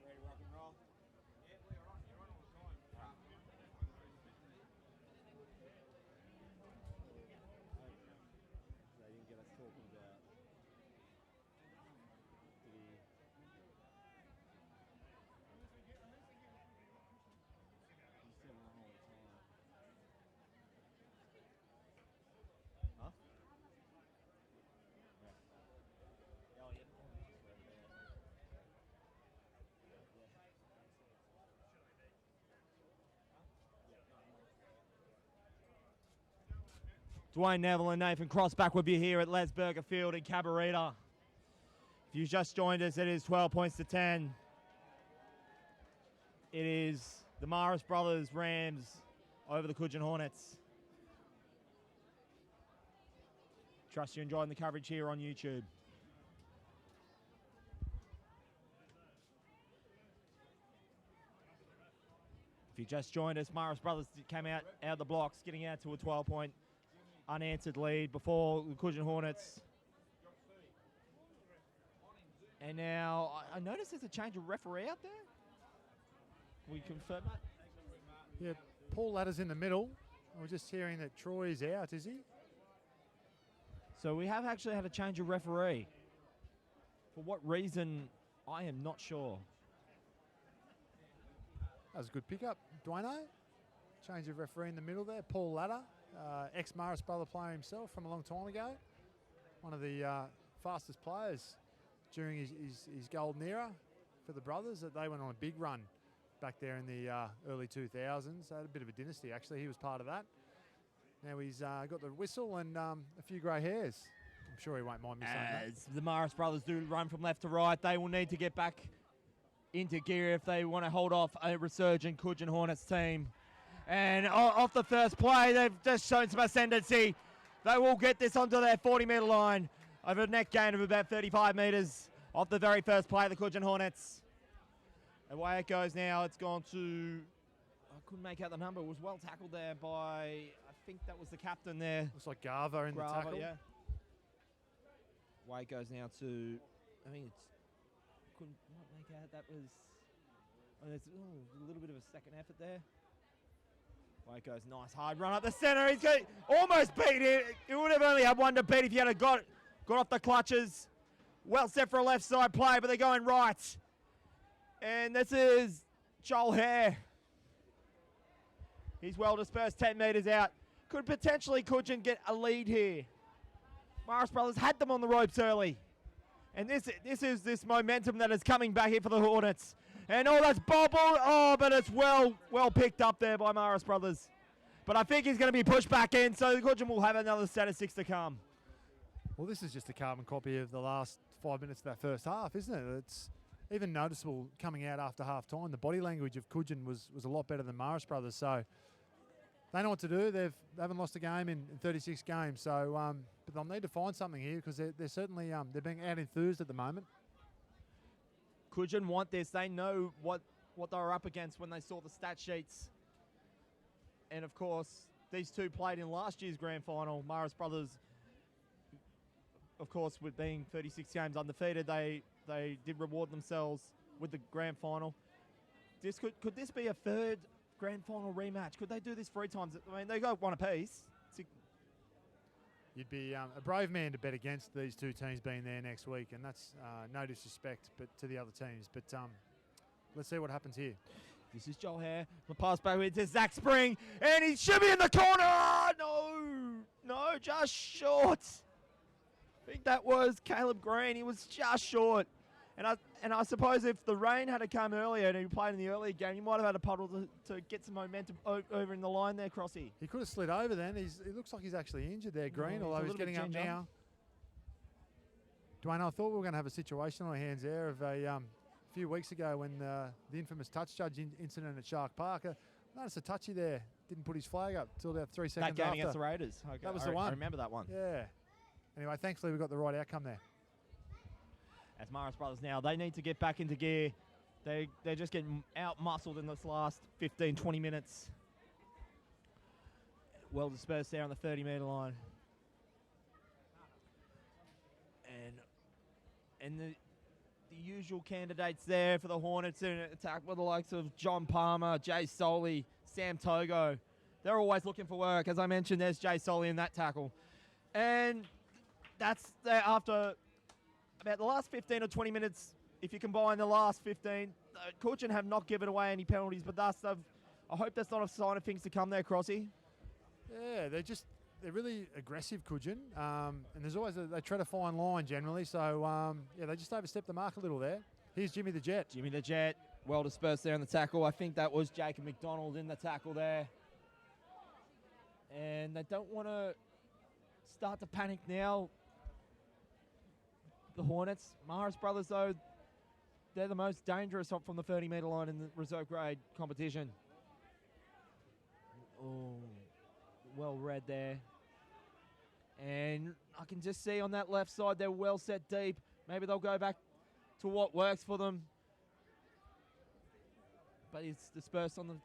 Ready to rock and roll? Yeah, we're on. You're on all the time. They didn't get us talking about Huh? Yeah. Oh, yeah. Dwayne Neville and Nathan Crossback will be here at Les Burger Field in Cabarita. If you just joined us, it is 12 points to 10. It is the Marist Brothers Rams over the Cudgen Hornets. Trust you're enjoying the coverage here on YouTube. If you just joined us, Marist Brothers came out of the blocks, getting out to a 12-point unanswered lead before the Cudgen Hornets. And now I noticed there's a change of referee out there. Can we confirm that? Yeah, Paul Ladder's in the middle. We're just hearing that Troy is out, is he? So we have actually had a change of referee. For what reason, I am not sure. That was a good pickup, Dwayno. Change of referee in the middle there. Paul Ladder, ex-Marist brother player himself from a long time ago. One of the fastest players during his golden era for the brothers. That they went on a big run back there in the early 2000s. They had a bit of a dynasty, actually. He was part of that. Now he's got the whistle and a few grey hairs. I'm sure he won't mind me saying that. As the Marist Brothers do run from left to right, they will need to get back into gear if they want to hold off a resurgent Cudgen Hornets team. And off the first play, they've just shown some ascendancy. They will get this onto their 40-metre line over a net gain of about 35 metres off the very first play of the Cudgen Hornets. Away it goes now. It's gone to... I couldn't make out the number. It was well tackled there by... I think that was the captain there. Looks like Garva in the tackle. Yeah. Away it goes now to... I mean, it's... Couldn't not make out that was... Oh, there's a little bit of a second effort there. Away it goes. Nice hard run up the centre. He's got, almost beat it. He would have only had one to beat if he had got off the clutches. Well set for a left side play, but they're going right. And this is Joel Hare. He's well dispersed 10 metres out. Could potentially Cudgen get a lead here. Marist Brothers had them on the ropes early. And this is this momentum that is coming back here for the Hornets. And that's bobbled. But it's well picked up there by Marist Brothers. But I think he's going to be pushed back in, so the Cudgen will have another set of 6 to come. Well, this is just a carbon copy of the last 5 minutes of that first half, isn't it? It's even noticeable coming out after half time. The body language of Cudgen was a lot better than Marist Brothers. So they know what to do. They haven't lost a game in 36 games. So, but they'll need to find something here because they're certainly they're being out enthused at the moment. Cudgen want this. They know what they were up against when they saw the stat sheets. And of course, these two played in last year's grand final. Marist Brothers, of course, with being 36 games undefeated, they did reward themselves with the grand final. Could this be a third grand final rematch? Could they do this 3 times? I mean, they go one apiece. You'd be a brave man to bet against these two teams being there next week, and that's no disrespect but to the other teams. But let's see what happens here. This is Joel Hare. The pass back to Zach Spring, and he should be in the corner. No, just short. I think that was Caleb Green. He was just short. And I suppose if the rain had come earlier and he played in the earlier game, you might have had a puddle to get some momentum over in the line there, Crossy. He could have slid over then. He looks like he's actually injured there, Green, although he's getting up now. Dwayne, I thought we were going to have a situation on our hands there of a few weeks ago when the infamous touch judge incident at Shark Park. Noticed a touchy there. Didn't put his flag up till about 3 seconds That game after. against the Raiders. Okay. That was the one. I remember that one. Yeah. Anyway, thankfully we got the right outcome there. As Marist Brothers now, they need to get back into gear. They're just getting out-muscled in this last 15, 20 minutes. Well dispersed there on the 30-metre line. And the usual candidates there for the Hornets in attack with the likes of John Palmer, Jay Soley, Sam Togo. They're always looking for work. As I mentioned, there's Jay Soley in that tackle. And that's there after about the last 15 or 20 minutes. If you combine the last 15, Cudgen have not given away any penalties, but I hope that's not a sign of things to come there, Crossy. Yeah, they're really aggressive, Cudgen, and there's always they tread a fine line generally. So they just overstepped the mark a little there. Here's Jimmy the Jet. Jimmy the Jet, well dispersed there in the tackle. I think that was Jacob McDonald in the tackle there. And they don't want to start to panic now. The Hornets, Marist Brothers though, they're the most dangerous from the 30-metre line in the reserve grade competition. Oh, well read there. And I can just see on that left side, they're well set deep. Maybe they'll go back to what works for them. But it's dispersed on the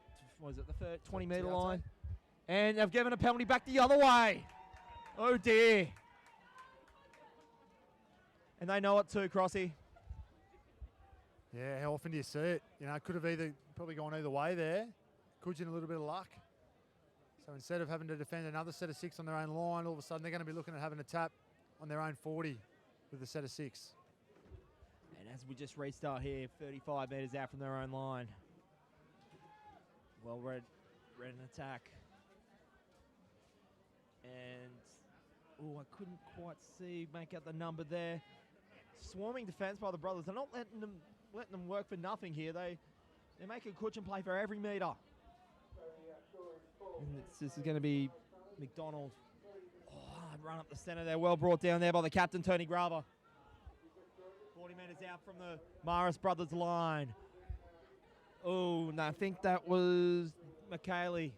20-metre line. And they've given a penalty back the other way. Oh, dear. And they know it too, Crossy. Yeah, how often do you see it? You know, it could have probably gone either way there. Cudgen a little bit of luck. So instead of having to defend another set of 6 on their own line, all of a sudden they're going to be looking at having a tap on their own 40 with a set of 6. And as we just restart here, 35 metres out from their own line. Well read an attack. And, I couldn't quite make out the number there. Swarming defence by the Brothers. They're not letting them work for nothing here. They're making Cudgen play for every metre. And this is going to be McDonald. Run up the centre there. Well brought down there by the captain, Tony Graver. 40 metres out from the Marist Brothers line. Oh, no, I think that was McKaylee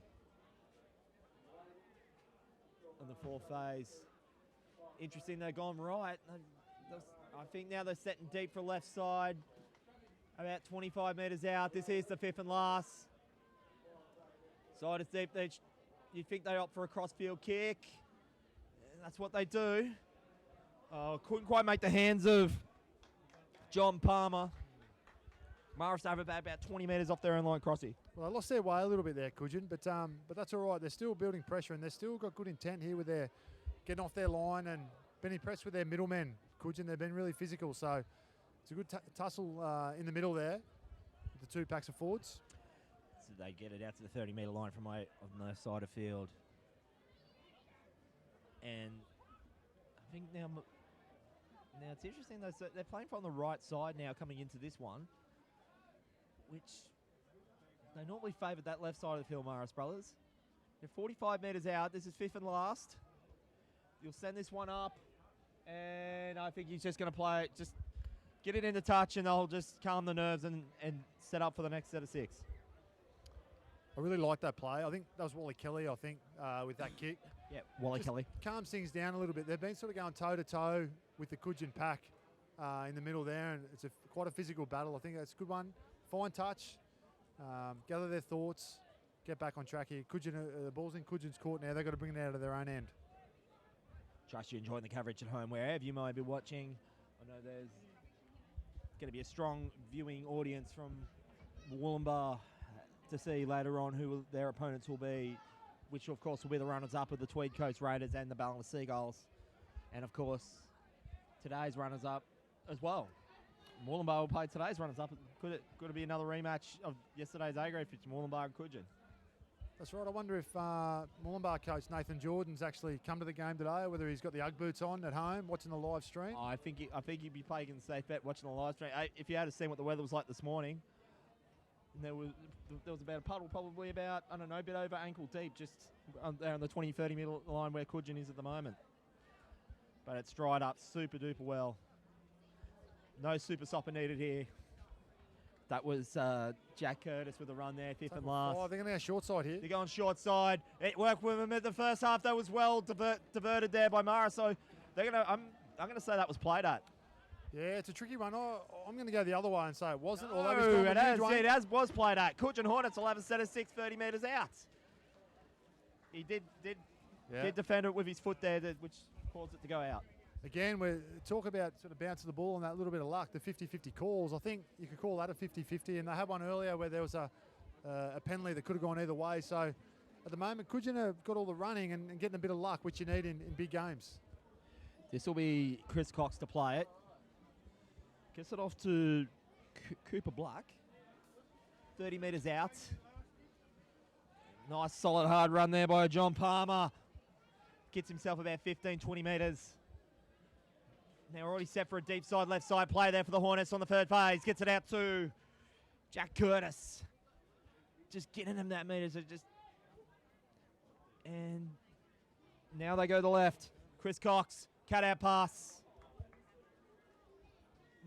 on the 4th phase. Interesting, they've gone right. I think now they're setting deep for left side. About 25 metres out. This is the 5th and last. Side is deep. You think they opt for a cross-field kick. And that's what they do. Couldn't quite make the hands of John Palmer. Marist have about 20 metres off their own line, Crossy. Well, they lost their way a little bit there, Cudgen, but that's all right. They're still building pressure, and they've still got good intent here with their getting off their line and been impressed with their middlemen. Cudgen, they've been really physical, so it's a good tussle in the middle there with the 2 packs of forwards. So they get it out to the 30-metre line from on the side of field. And I think now it's interesting, though, so they're playing from the right side now coming into this one, which they normally favoured that left side of the field, Marist Brothers. They're 45 metres out. This is 5th and last. You'll send this one up, and I think he's just going to play it, just get it into touch, and they'll just calm the nerves and set up for the next set of 6. I really like that play. I think that was Wally Kelly, with that kick. Yeah, Wally Kelly. Calms things down a little bit. They've been sort of going toe-to-toe with the Cudgen pack in the middle there, and it's quite a physical battle. I think that's a good one. Fine touch, gather their thoughts, get back on track here. Cudgen, the ball's in Cudgen's court now. They've got to bring it out of their own end. Trust you're enjoying the coverage at home, wherever you might be watching. I know there's going to be a strong viewing audience from Wollumbar to see later on who their opponents will be, which of course will be the runners-up of the Tweed Coast Raiders and the Ballina Seagulls. And of course, today's runners-up as well. Wollumbar will play today's runners-up. Could it be another rematch of yesterday's A-grade pitch, Wollumbar and Cudgen? That's right. I wonder if Wollumbar coach Nathan Jordan's actually come to the game today, or whether he's got the Ugg boots on at home watching the live stream. I think he'd be playing the safe bet watching the live stream. If you had seen what the weather was like this morning, there was about a puddle, probably about, I don't know, a bit over ankle deep, just there on the 20-30 metre line where Cudgen is at the moment. But it's dried up super duper well. No super stopper needed here. That was Jack Curtis with a run there, fifth and last. Oh, they're going to go short side here. They're going short side. It worked with them at the first half. That was well diverted there by Mara. So they're gonna. I'm gonna say that was played at. Yeah, it's a tricky one. I'm going to go the other way and say it wasn't. No, although it was played at. Cudgen Hornets 11 set of 6, 30 metres out. He did defend it with his foot there, which caused it to go out. Again, we talk about sort of bouncing the ball and that little bit of luck, the 50-50 calls. I think you could call that a 50-50, and they had one earlier where there was a penalty that could have gone either way. So at the moment, Cudgen have got all the running and getting a bit of luck, which you need in big games. This will be Chris Cox to play it. Gets it off to Cooper Black. 30 metres out. Nice, solid, hard run there by John Palmer. Gets himself about 15, 20 metres. Now already set for a deep side, left side play there for the Hornets on the third phase. Gets it out to Jack Curtis. Just getting him that metres. And now they go to the left. Chris Cox, cut out pass.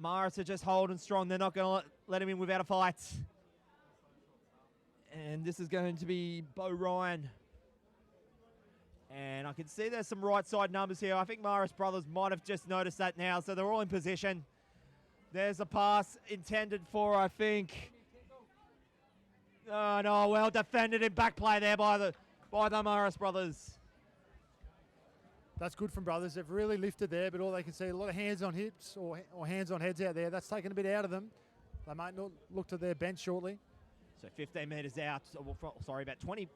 Marist are just holding strong. They're not going to let him in without a fight. And this is going to be Bo Ryan. And I can see there's some right side numbers here. I think Marist Brothers might have just noticed that now. So they're all in position. There's a pass intended for, I think. Oh, no, well defended in back play there by the Marist Brothers. That's good from Brothers. They've really lifted there, but all they can see, a lot of hands on hips or hands on heads out there. That's taken a bit out of them. They might not look to their bench shortly. So 15 metres out. Sorry, about 20,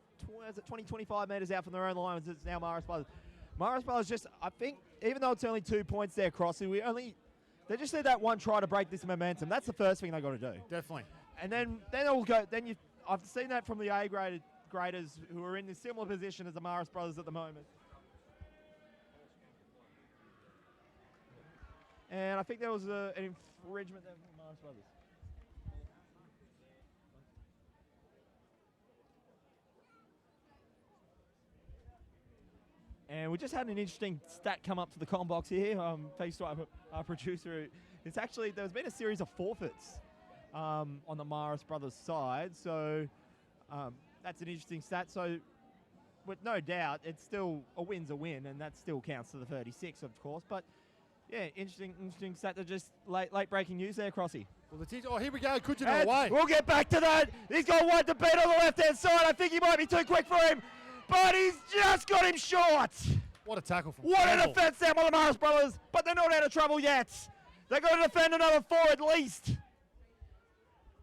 25 metres out from their own line. It's now Marist Brothers. Marist Brothers just, I think, even though it's only 2 points there, Crossy, they just need that one try to break this momentum. That's the first thing they got to do. Definitely. And then it'll go. I've seen that from the A graders who are in a similar position as the Marist Brothers at the moment. And I think there was an infringement there from Marist Brothers. And we just had an interesting stat come up to the comm box here. Thanks to our producer. It's actually, there's been a series of forfeits on the Marist Brothers side. So that's an interesting stat. So with no doubt, it's still a win's a win, and that still counts to the 36, of course. But yeah, interesting stat to just late breaking news there, Crossy. Well, here we go, Cudgen away. We'll get back to that. He's got one to beat on the left-hand side. I think he might be too quick for him, but he's just got him short. What a tackle from What a defense there by the Marist Brothers, but they're not out of trouble yet. They've got to defend another 4 at least.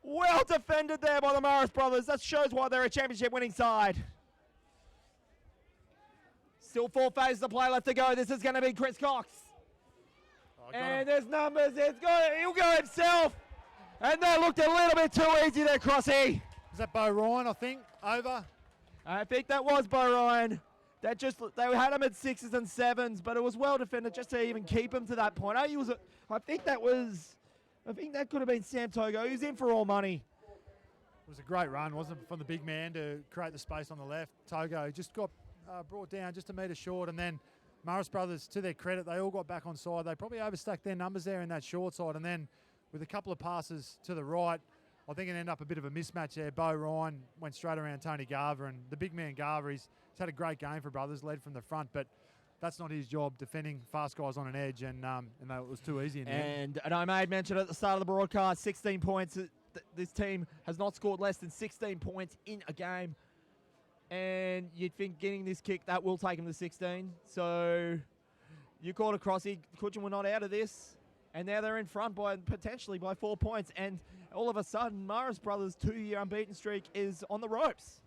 Well defended there by the Marist Brothers. That shows why they're a championship winning side. Still 4 phases of play left to go. This is going to be Chris Cox. And there's numbers. He'll go himself. And that looked a little bit too easy there, Crossy. Is that Bo Ryan, I think, over? I think that was Bo Ryan. They had him at 6s and 7s, but it was well defended just to even keep him to that point. I think that could have been Sam Togo. He was in for all money. It was a great run, wasn't it, from the big man to create the space on the left. Togo just got brought down just a metre short, and then Marist Brothers, to their credit, they all got back on side. They probably overstacked their numbers there in that short side, and then with a couple of passes to the right, I think it ended up a bit of a mismatch there. Bo Ryan went straight around Tony Garver, and the big man Garver, he's had a great game for Brothers, led from the front, but that's not his job, defending fast guys on an edge, and it was too easy in the end. And I made mention at the start of the broadcast, 16 points. This team has not scored less than 16 points in a game. And you'd think getting this kick, that will take him to 16. So you called it, Crossy. Cudgen were not out of this. And now they're in front potentially by 4 points. And all of a sudden, Marist Brothers' 2-year unbeaten streak is on the ropes.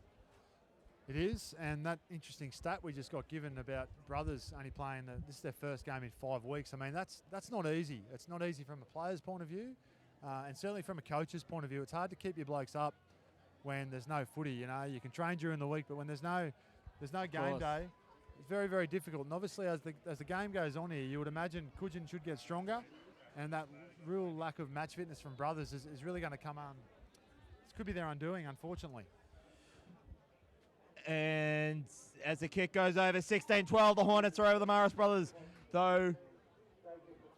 It is, and that interesting stat we just got given about Brothers only playing, this is their first game in 5 weeks. I mean, that's not easy. It's not easy from a player's point of view, and certainly from a coach's point of view. It's hard to keep your blokes up when there's no footy. You know, you can train during the week, but when there's no game day, it's very, very difficult. And obviously, as the game goes on here, you would imagine Cudgen should get stronger, and that real lack of match fitness from Brothers is really going to come on. This could be their undoing, unfortunately. And as the kick goes over, 16-12, the Hornets are over the Marist Brothers. Though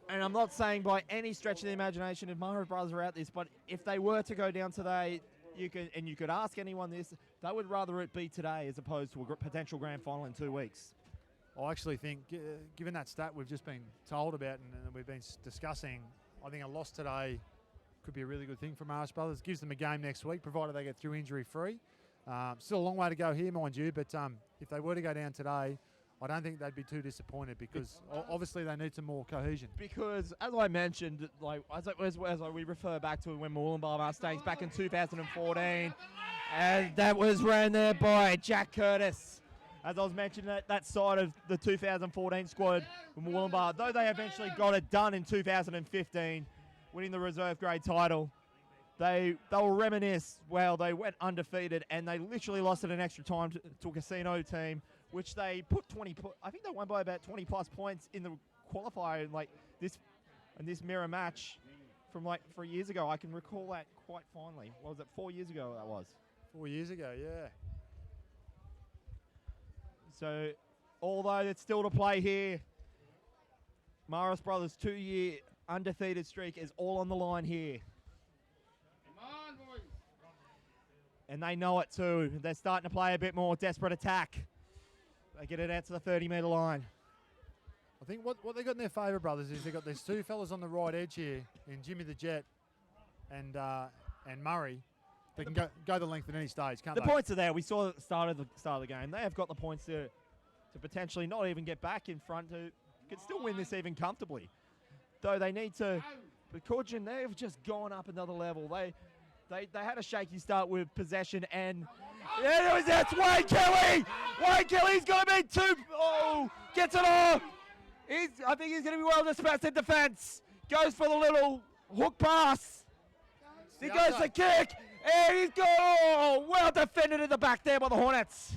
And I'm not saying by any stretch of the imagination if Marist Brothers are out this, but if they were to go down today, you could ask anyone this, they would rather it be today as opposed to a potential grand final in 2 weeks. I actually think, given that stat we've just been told about and we've been discussing, I think a loss today could be a really good thing for Marist Brothers. Gives them a game next week, provided they get through injury-free. Still a long way to go here, mind you, but if they were to go down today, I don't think they'd be too disappointed because obviously they need some more cohesion. Because, as I mentioned, like as we refer back to when Moolumbar Mustangs back in 2014, and that was ran there by Jack Curtis. As I was mentioning, that side of the 2014 squad with Moolumbar, though they eventually got it done in 2015, winning the reserve grade title, they will reminisce, well, they went undefeated and they literally lost it in extra time to a casino team, which they put 20. I think they won by about 20 plus points in the qualifier, in this mirror match from like 3 years ago. I can recall that quite fondly. What was it? 4 years ago that was. 4 years ago, yeah. So, although it's still to play here, Marist Brothers' 2-year undefeated streak is all on the line here. Come on, boys. And they know it too. They're starting to play a bit more desperate attack. They get it out to the 30-metre line. I think what they got in their favour, brothers, is they've got these two fellas on the right edge here in Jimmy the Jet and Murray. They can go the length at any stage, can't the they? Points are there. We saw at the start of the game. They have got the points to potentially not even get back in front to could still win this even comfortably. Though they need to. But Cudgen, they've just gone up another level. They had a shaky start with possession and that's Wayne Kelly. Wayne Kelly's going to be gets it off. I think he's going to be well dispatched in defence. Goes for the little hook pass. He goes to kick. And he's well defended in the back there by the Hornets.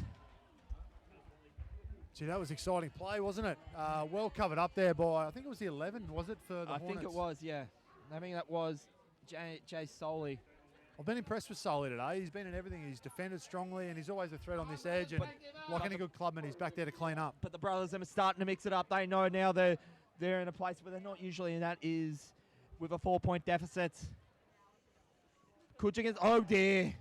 Gee, that was exciting play, wasn't it? Well covered up there by, I think it was the 11, was it, for the Hornets? I think it was, yeah. I think that was Jay Soley. I've been impressed with Solly today. He's been in everything. He's defended strongly, and he's always a threat on this edge. And like any good clubman, he's back there to clean up. But the brothers are starting to mix it up. They know now they're in a place where they're not usually, and that is with a 4-point deficit. Cudgen is, oh dear.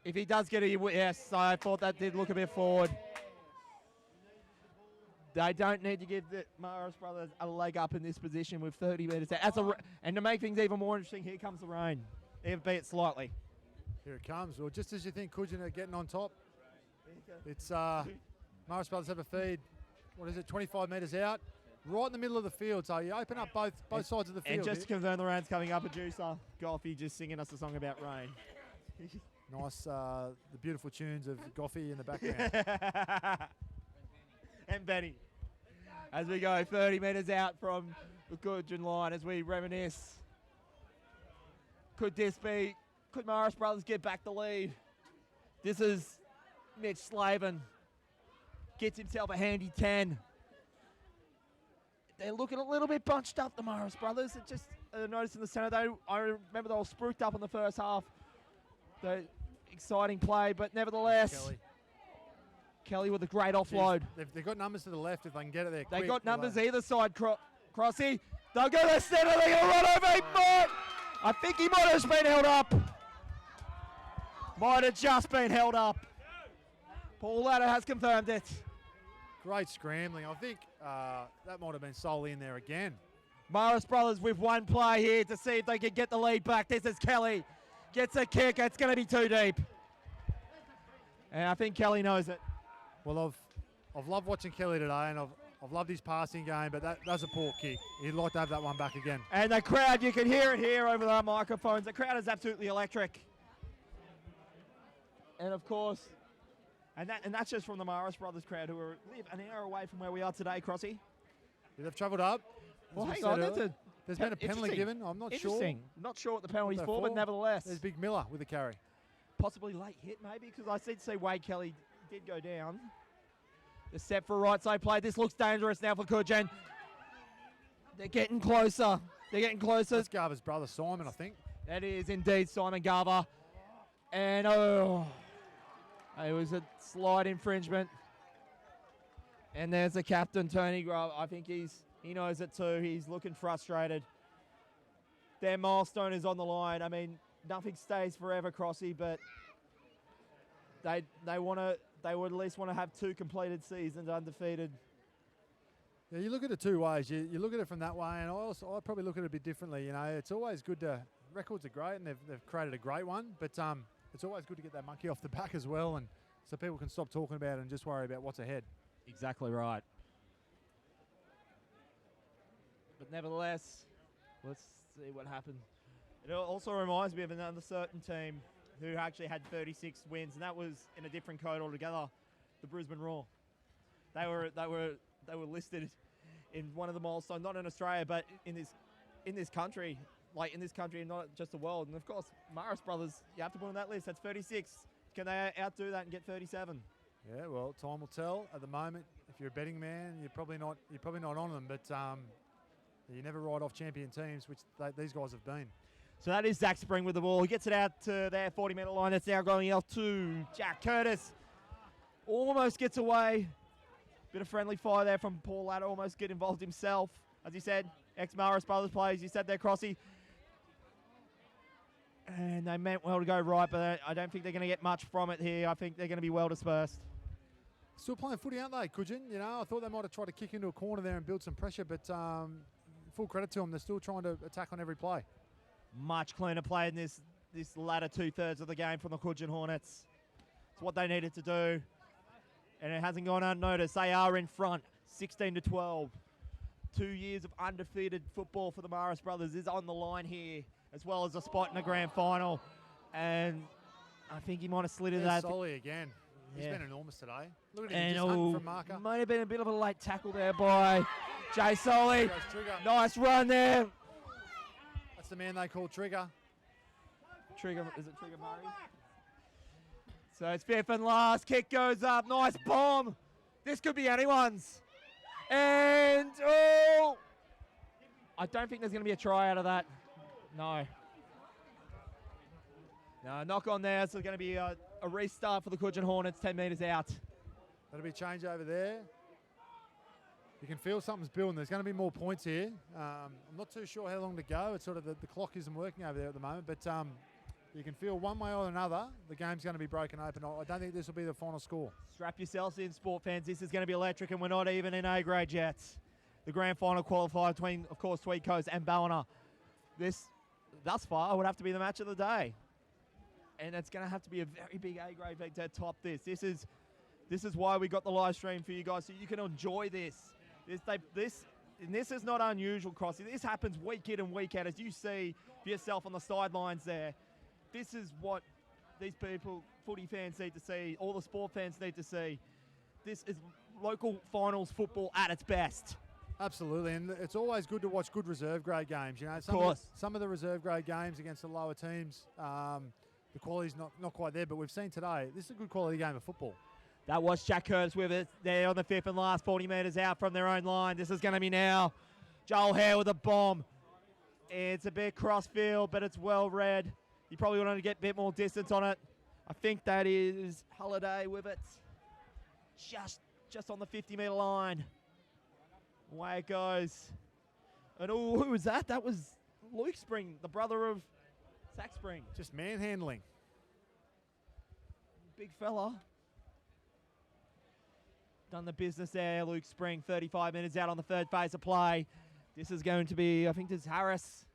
If he does get yes, I thought that did look a bit forward. They don't need to give the Marist Brothers a leg up in this position with 30 metres out. And to make things even more interesting, here comes the rain. Even be it slightly. Here it comes. Well, just as you think Cudgen are getting on top, it's Marist Brothers have a feed. What is it, 25 metres out? Right in the middle of the field, so you open up both sides of the field. And just to confirm the rain's coming up, producer Goffy just singing us a song about rain. Nice, the beautiful tunes of Goffy in the background. And Benny. As we go 30 metres out from the Cudgen line, as we reminisce. Could Marist Brothers get back the lead? This is Mitch Slavin. Gets himself a handy 10. They're looking a little bit bunched up, the Marist Brothers. It just noticed in the centre, I remember they were spruiked up in the first half. The exciting play, but nevertheless, Kelly with a great offload. They've got numbers to the left if they can get it there They quick. got numbers either side, Crossy. They'll go to the centre, they're going to run over him. I think he might have just been held up. Might have just been held up. Paul Latta has confirmed it. Great scrambling. I think that might have been solely in there again. Marist Brothers with one play here to see if they can get the lead back. This is Kelly. Gets a kick. It's going to be too deep. And I think Kelly knows it. Well, I've loved watching Kelly today, and I've loved his passing game, but that's a poor kick. He'd like to have that one back again. And the crowd, you can hear it here over the microphones. The crowd is absolutely electric. And of course, and that's just from the Marist Brothers crowd who live an hour away from where we are today, Crossy. Yeah, they've travelled up. Well, hang on. There's been a penalty given. I'm not sure. Not sure what the penalty's for, but nevertheless. There's Big Miller with the carry. Possibly late hit, maybe, because I did see Wade Kelly did go down. The set for a right side play. This looks dangerous now for Cudgen. They're getting closer. That's Garver's brother, Simon, I think. That is indeed Simon Garver. And, it was a slight infringement. And there's the captain, Tony Grove. I think he's He knows it too. He's looking frustrated. Their milestone is on the line. I mean, nothing stays forever, Crossy, but they would at least want to have 2 completed seasons undefeated. Yeah, you look at it 2 ways. You look at it from that way, and I probably look at it a bit differently. You know, it's always good to, records are great, and they've created a great one, but it's always good to get that monkey off the back as well, and so people can stop talking about it and just worry about what's ahead. Exactly right. But nevertheless, let's see what happens. It also reminds me of another certain team who actually had 36 wins, and that was in a different code altogether, the Brisbane Roar. They were listed in one of the milestones, not in Australia, but in this country, and not just the world. And of course, Marist Brothers, you have to put on that list. That's 36. Can they outdo that and get 37? Yeah, well, time will tell. At the moment, if you're a betting man, you're probably not on them, but you never write off champion teams, which these guys have been. So that is Zach Spring with the ball. He gets it out to their 40-metre line. That's now going out to Jack Curtis. Almost gets away. Bit of friendly fire there from Paul Latta. Almost get involved himself. As he said, ex-Marist Brothers players. You said there, Crossy. And they meant well to go right, but I don't think they're going to get much from it here. I think they're going to be well dispersed. Still playing footy, aren't they, Cudgen? You know, I thought they might have tried to kick into a corner there and build some pressure, but full credit to them. They're still trying to attack on every play. Much cleaner play in this latter 2/3 of the game from the Cudgen Hornets. It's what they needed to do, and it hasn't gone unnoticed. They are in front, 16-12. 2 years of undefeated football for the Marist Brothers is on the line here, as well as a spot in the grand final. And I think he might have slid into that. Solly again. He's Yeah. been enormous today. Look at him, just hunting from marker. Might have been a bit of a late tackle there by Jay Solly. Trigger. Nice run there. That's the man they call Trigger. Trigger, is it Trigger Murray? So it's 5th and last. Kick goes up. Nice bomb. This could be anyone's. And, oh! I don't think there's going to be a try out of that. No. No, knock on there. So it's going to be a restart for the Cudgen Hornets, 10 metres out. That'll be change over there. You can feel something's building. There's going to be more points here. I'm not too sure how long to go. It's sort of the clock isn't working over there at the moment, but you can feel one way or another the game's going to be broken open. I don't think this will be the final score. Strap yourselves in, sport fans. This is going to be electric, and we're not even in A grade yet. The grand final qualifier between, of course, Tweed Coast and Ballina. This, thus far, would have to be the match of the day. And it's going to have to be a very big A grade league to top this. This is why we got the live stream for you guys, so you can enjoy this. This is not unusual, Crossy. This happens week in and week out, as you see for yourself on the sidelines there. This is what these people, footy fans, need to see. All the sport fans need to see. This is local finals football at its best. Absolutely, and it's always good to watch good reserve grade games. You know, some of the reserve grade games against the lower teams, the quality's not quite there, but we've seen today, this is a good quality game of football. That was Jack Curtis with it. They're on the 5th and last, 40 metres out from their own line. This is going to be now Joel Hare with a bomb. It's a bit crossfield, but it's well read. You probably want to get a bit more distance on it. I think that is Halliday with it. Just on the 50-metre line. Away it goes. And who was that? That was Luke Spring, the brother of Zach Spring. Just manhandling. Big fella. Done the business there, Luke Spring. 35 minutes out on the third phase of play. This is going to be, I think this is Harris.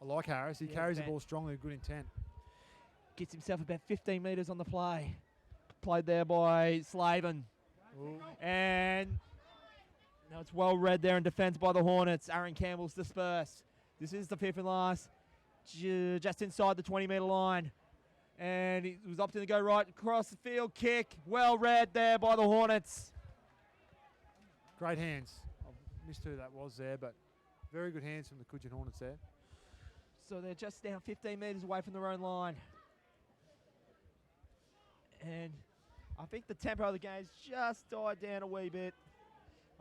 I like Harris. He carries the ball strongly with good intent. Gets himself about 15 metres on the play. Played there by Slaven. Ooh. And now it's well read there in defence by the Hornets. Aaron Campbell's dispersed. This is the 5th and last. Just inside the 20-metre line. And he was opting to go right across the field. Kick. Well read there by the Hornets. Great hands. I missed who that was there, but very good hands from the Cudgen Hornets there. So they're just now 15 metres away from their own line. And I think the tempo of the game's just died down a wee bit.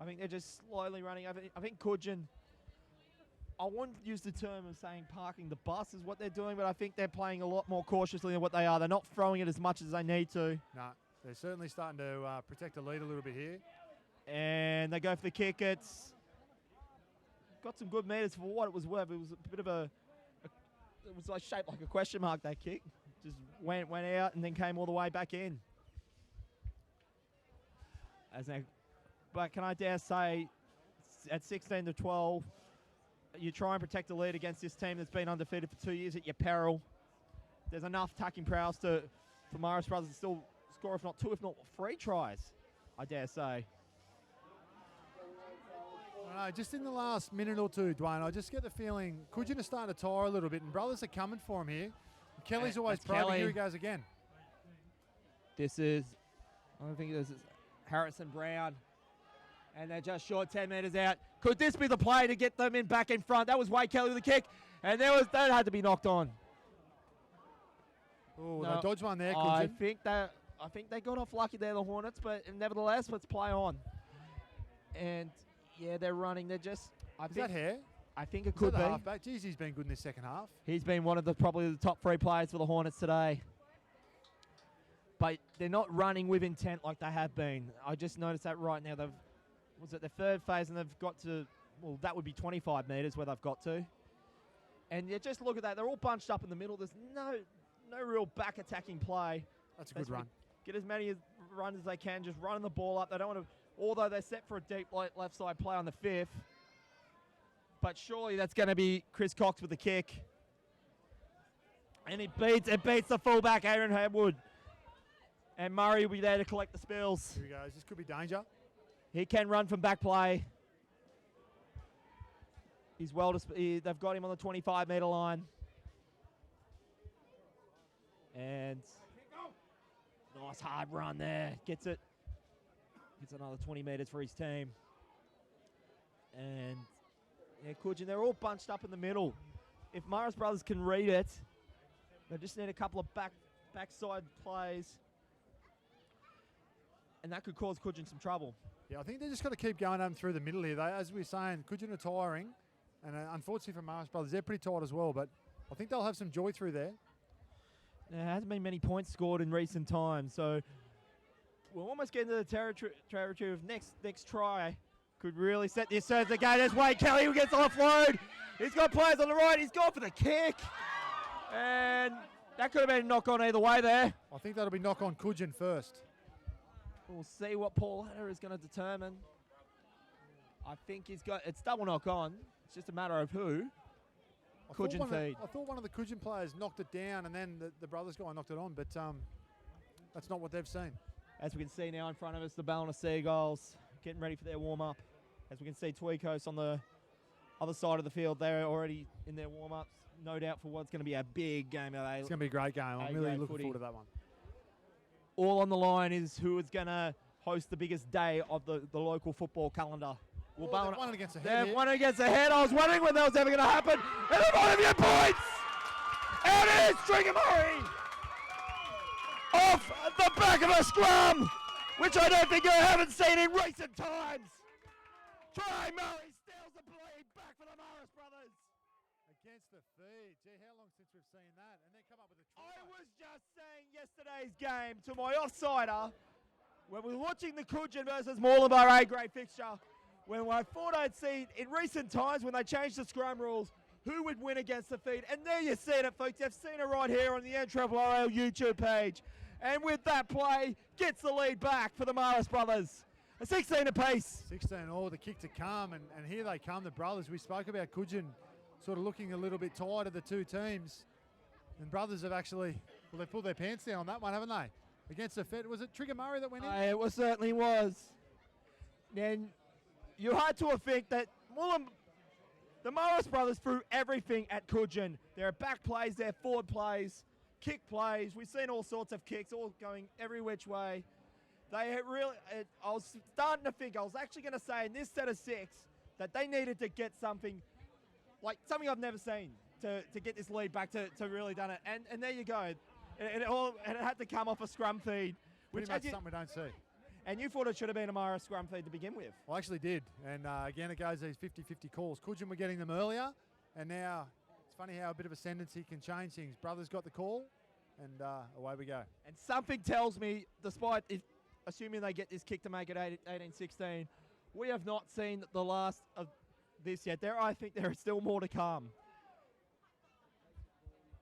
I think they're just slowly running. I think Cudgen, I wouldn't use the term of saying parking the bus is what they're doing, but I think they're playing a lot more cautiously than what they are. They're not throwing it as much as they need to. No, they're certainly starting to protect the lead a little bit here. And they go for the kick. It's got some good meters for what it was worth. It was a bit of it was like shaped like a question mark, that kick. Just went out and then came all the way back in. But can I dare say, at 16-12, you try and protect the lead against this team that's been undefeated for 2 years at your peril. There's enough attacking prowess for Marist Brothers to still score, if not 2, if not 3 tries, I dare say. Just in the last minute or two, Dwayne, I just get the feeling Cudgen is starting to tire a little bit, and Brothers are coming for him here. Kelly's always probing. Kelly. Here he goes again. I think this is Harrison Brown. And they're just short 10 metres out. Could this be the play to get them back in front? That was Wade Kelly with the kick. And that had to be knocked on. Oh, they dodged one there, Cudgen. I think they got off lucky there, the Hornets, but nevertheless, let's play on. And yeah, they're running. They're just. Is that Hare? I think it could be. Halfback? Jeez, he's been good in this second half. He's been one of probably the top 3 players for the Hornets today. But they're not running with intent like they have been. I just noticed that right now. Was it the third phase, and they've got to, well, that would be 25 metres where they've got to. And you just look at that. They're all bunched up in the middle. There's no real back attacking play. That's a good run. Get as many runs as they can, just running the ball up. They don't want to, although they're set for a deep left side play on the 5th. But surely that's going to be Chris Cox with the kick. And it beats the fullback, Aaron Haywood. And Murray will be there to collect the spills. Here he goes. This could be danger. He can run from back play. They've got him on the 25-metre line. And nice hard run there. Gets it. Gets another 20 metres for his team. And yeah, Cudgen, they're all bunched up in the middle. If Marist Brothers can read it, they just need a couple of backside plays. And that could cause Cudgen some trouble. Yeah, I think they just got to keep going at them through the middle here. As we were saying, Cudgen are tiring. And unfortunately for Marist Brothers, they're pretty tired as well. But I think they'll have some joy through there. There hasn't been many points scored in recent times. So we're almost getting to the territory of next try. Could really set this as the game. There's Wade Kelly who gets offload. He's got players on the right. He's gone for the kick. And that could have been a knock on either way there. I think that'll be knock on Cudgen first. We'll see what Paul Hatter is going to determine. I think it's double knock on. It's just a matter of who. Cudgen feed. I thought one of the Cudgen players knocked it down and then the Brothers guy knocked it on, but that's not what they've seen. As we can see now in front of us, the Ballina Seagulls getting ready for their warm-up. As we can see, Tweed Coast on the other side of the field. They're already in their warm-ups, no doubt for what's going to be a big game. It's going to be a great game. I'm really looking forward to that one. All on the line is who is going to host the biggest day of the local football calendar. They've won against the head. They've won against the head. I was wondering when that was ever going to happen. And they've won your points! Out is Trigger Murray! Off the back of a scrum, which I don't think I haven't seen in recent times. Try Murray steals the lead back for the Marist Brothers. Against the feed. Gee, how long since we've seen that? And then come up with a try. I was just saying yesterday's game to my offsider when we were watching the Cudgen versus Morelanbar A-grade fixture, when I thought I'd seen in recent times when they changed the scrum rules, who would win against the feed. And there you see it, folks. You've seen it right here on the NRRRL YouTube page. And with that play, gets the lead back for the Marist Brothers. A 16 apiece. 16 all, the kick to come, and here they come, the Brothers. We spoke about Cudgen sort of looking a little bit tired of the two teams. And Brothers have actually, well, they've pulled their pants down on that one, haven't they? Against the Fed. Was it Trigger Murray that went in? It certainly was. Then you had to think that the Marist Brothers threw everything at Cudgen. There are back plays, there are forward plays, kick plays. We've seen all sorts of kicks, all going every which way. They had really, I was starting to think, I was actually going to say in this set of 6 that they needed to get something, like something I've never seen to get this lead back to really done it. And there you go. And it had to come off a scrum feed. Pretty much something we don't see. And you thought it should have been a Marist scrum feed to begin with. I actually did. And again, it goes these 50-50 calls. Cudgen were getting them earlier, and now it's funny how a bit of ascendancy can change things. Brothers got the call, and away we go. And something tells me, despite assuming they get this kick to make it 18-16, we have not seen the last of this yet. I think there is still more to come.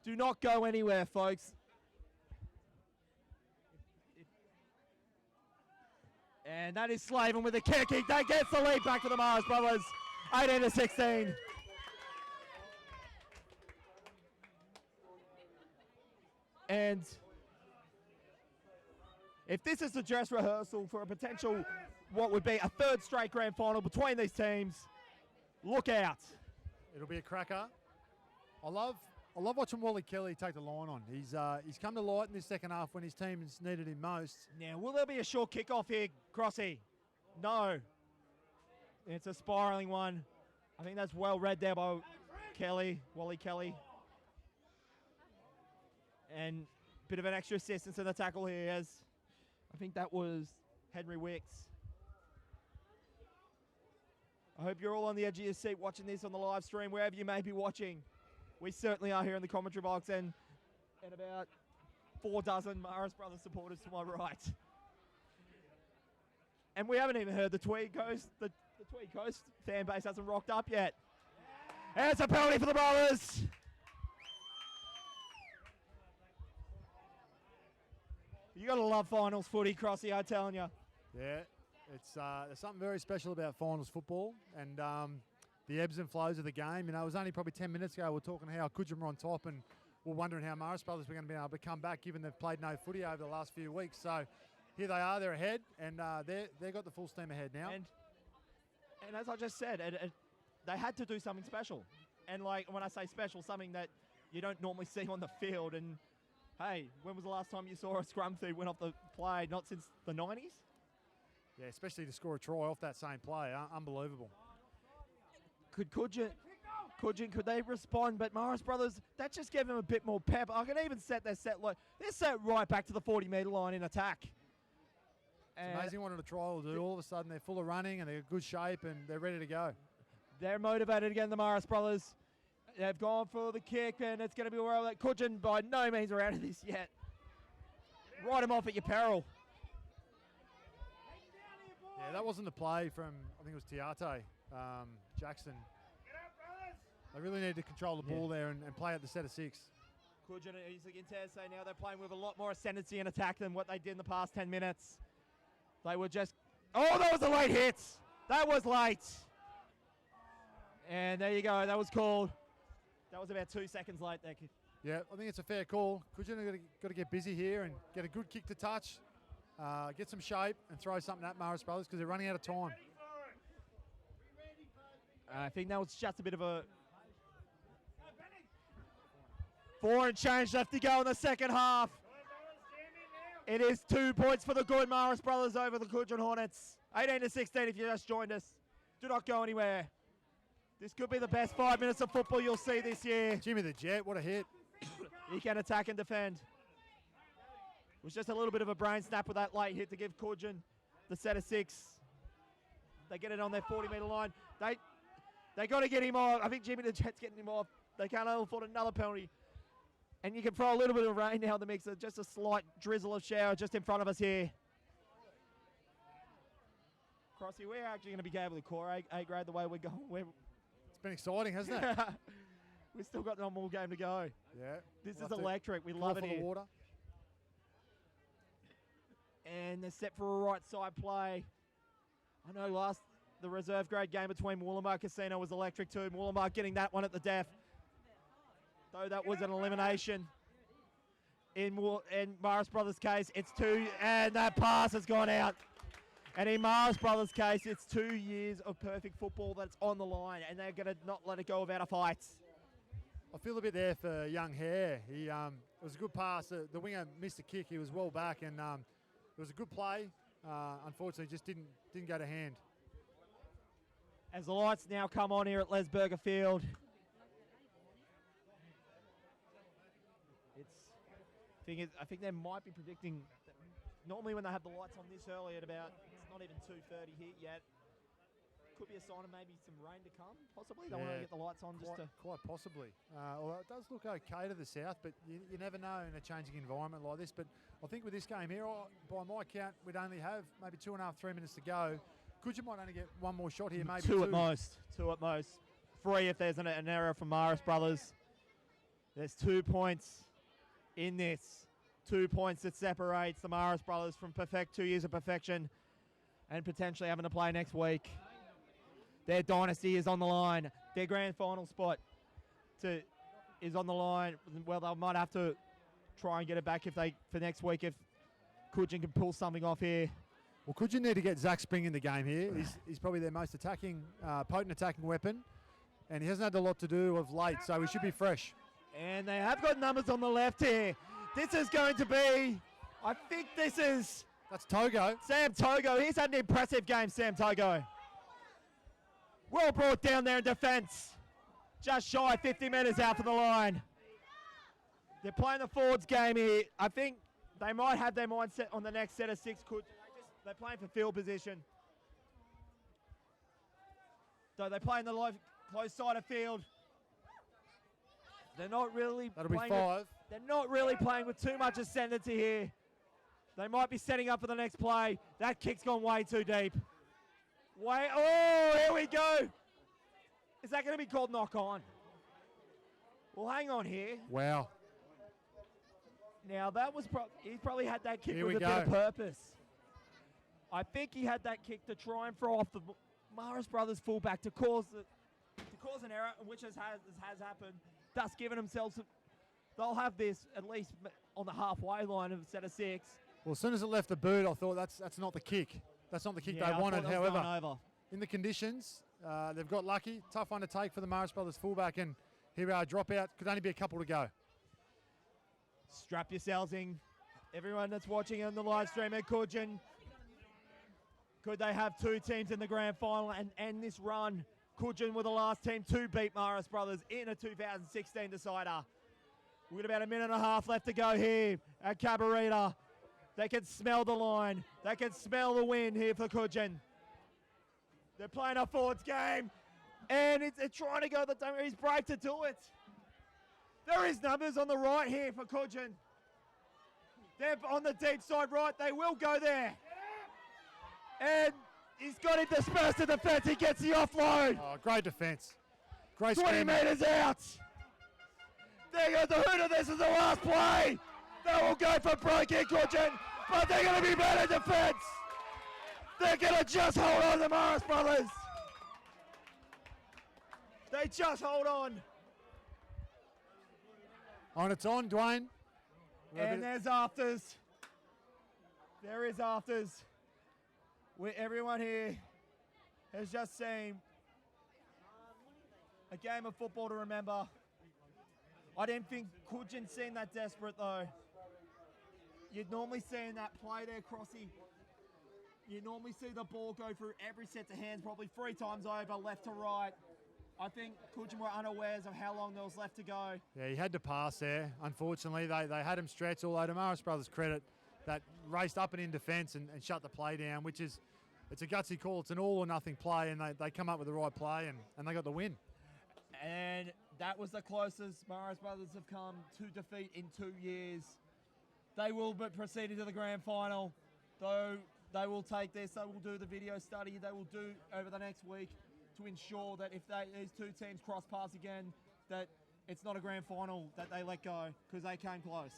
Do not go anywhere, folks. And that is Slaven with a kick. That gets the lead back to the Marist Brothers. 18-16. And if this is the dress rehearsal for a potential, what would be a third straight grand final between these teams, look out. It'll be a cracker. I love watching Wally Kelly take the line on. He's come to light in this second half when his team's needed him most. Now, will there be a short kickoff here, Crossy? No. It's a spiralling one. I think that's well read there by Wally Kelly. And a bit of an extra assistance in the tackle here as I think that was Henry Wicks. I hope you're all on the edge of your seat watching this on the live stream, wherever you may be watching. We certainly are here in the commentary box and about 4 dozen Marist Brothers supporters to my right. And we haven't even heard the Tweed Coast. The Tweed Coast fan base hasn't rocked up yet. There's a penalty for the Brothers. You got to love finals footy, Crossy, I'm telling you. Yeah, there's something very special about finals football and the ebbs and flows of the game. You know, it was only probably 10 minutes ago we were talking how Cudgen were on top and we're wondering how Marist Brothers were going to be able to come back given they've played no footy over the last few weeks. So here they are, they're ahead and they've got the full steam ahead now. And as I just said, they had to do something special. And like when I say special, something that you don't normally see on the field. And hey, when was the last time you saw a scrum feed went off the play? Not since the 90s? Yeah, especially to score a try off that same play. Unbelievable. Could they respond? But Marist Brothers, that just gave them a bit more pep. I can even set their set low. They're set right back to the 40-metre line in attack. It's amazing what a try will do. All of a sudden they're full of running and they're in good shape and they're ready to go. They're motivated again, the Marist Brothers. They've gone for the kick and it's going to be well. That Cudgen by no means are out of this yet. Write him off at your peril. Yeah, that wasn't the play from, I think it was Tiate, Jackson. They really need to control the ball there and play at the set of 6. Cudgen, as you can say now, they're playing with a lot more ascendancy and attack than what they did in the past 10 minutes. They were just... Oh, that was a late hit! That was late! And there you go, that was called. That was about 2 seconds late there. Yeah, I think it's a fair call. Cudgen have got to get busy here and get a good kick to touch, get some shape and throw something at Marist Brothers because they're running out of time. I think that was just a bit of a... 4 and change left to go in the second half. It is 2 points for the good Marist Brothers over the Cudgen Hornets. 18-16 if you just joined us. Do not go anywhere. This could be the best 5 minutes of football you'll see this year. Jimmy the Jet, what a hit. He can attack and defend. It was just a little bit of a brain snap with that late hit to give Cudgen the set of 6. They get it on their 40-metre line. They got to get him off. I think Jimmy the Jet's getting him off. They can't afford another penalty. And you can throw a little bit of rain now in the mix. Just a slight drizzle of shower just in front of us here. Crossy, we're actually going to be able to core A grade the way we're going. It's been exciting, hasn't it? We've still got one more game to go. Yeah. This is electric. We love it here. The water. And they're set for a right side play. I know the reserve grade game between Wollongbar Casino was electric too. Wollongbar getting that one at the death. Though that was an elimination. In Marist Brothers' case, it's 2, and that pass has gone out. And in Marist Brothers' case, it's 2 years of perfect football that's on the line, and they're going to not let it go without a fight. I feel a bit there for young Hare. It was a good pass. The winger missed a kick. He was well back, and it was a good play. Unfortunately, just didn't go to hand. As the lights now come on here at Lesberger Field, I think they might be predicting. Normally, when they have the lights on this early at about, it's not even 2:30 here yet. Could be a sign of maybe some rain to come, possibly. They want to get the lights on quite possibly. Well, it does look okay to the south, but you never know in a changing environment like this. But I think with this game here, by my count, we'd only have maybe 2.5, 3 minutes to go. Cudgen might only get one more shot here, maybe Two at most. 3 if there's an error from Marist Brothers. There's 2 points in this. 2 points that separates the Marist Brothers from 2 years of perfection and potentially having to play next week. Their dynasty is on the line. Their grand final spot is on the line. Well, they might have to try and get it back for next week if Cudgen can pull something off here. Well, Cudgen need to get Zach Spring in the game here. He's probably their most potent attacking weapon, and he hasn't had a lot to do of late, so he should be fresh. And they have got numbers on the left here. This is going to be, I think this is... That's Togo. Sam Togo. He's had an impressive game, Sam Togo. Well brought down there in defence. Just shy 50 metres out from the line. They're playing the forwards game here. I think they might have their mindset on the next set of 6. They're playing for field position. So they play in the close side of field. They're not really That'll be playing 5. they're not really playing with too much ascendancy here. They might be setting up for the next play. That kick's gone way too deep. Oh, here we go. Is that going to be called knock on? Well, hang on here. Wow. Now, that was he probably had that kick Here with we a go. bit of purpose. I think he had that kick to try and throw off the Marist Brothers fullback to cause an error, which has happened, thus giving themselves... They'll have this at least on the halfway line of a set of 6. Well, as soon as it left the boot, I thought that's not the kick. That's not the kick they wanted. However, in the conditions, they've got lucky. Tough one to take for the Marist Brothers fullback, and here we are, dropout. Could only be a couple to go. Strap yourselves in. Everyone that's watching on the live stream at Cudgen. Could they have 2 teams in the grand final and end this run? Cudgen were the last team to beat Marist Brothers in a 2016 decider. We've got about a minute and a half left to go here at Cabarita. They can smell the line. They can smell the wind here for Cudgen. They're playing a forwards game, and it's trying to go the Dungarees break to do it. There is numbers on the right here for Cudgen. They're on the deep side right. They will go there. And he's got him dispersed to defence. He gets the offload. Oh, great defence. Great 20 metres out. There goes the Hooter. This is the last play. They will go for broke in Cudgen, but they're going to be better defence. They're going to just hold on to Marist Brothers. They just hold on. On its on, Dwayne. And there's afters. There is afters. Everyone here has just seen a game of football to remember. I didn't think Cudgen seemed that desperate though. You'd normally see in that play there, Crossy, you normally see the ball go through every set of hands probably 3 times over, left to right. I think Cudgen were unawares of how long there was left to go. Yeah, he had to pass there. Unfortunately, they had him stretch, although to Marist Brothers' credit, that raced up and in defence and shut the play down, which is, it's a gutsy call. It's an all or nothing play, and they come up with the right play, and they got the win. And that was the closest Marist Brothers have come to defeat in 2 years. They will be proceeding to the grand final, though they will take this, they will do the video study, they will do over the next week to ensure that if these 2 teams cross paths again, that it's not a grand final that they let go, because they came close.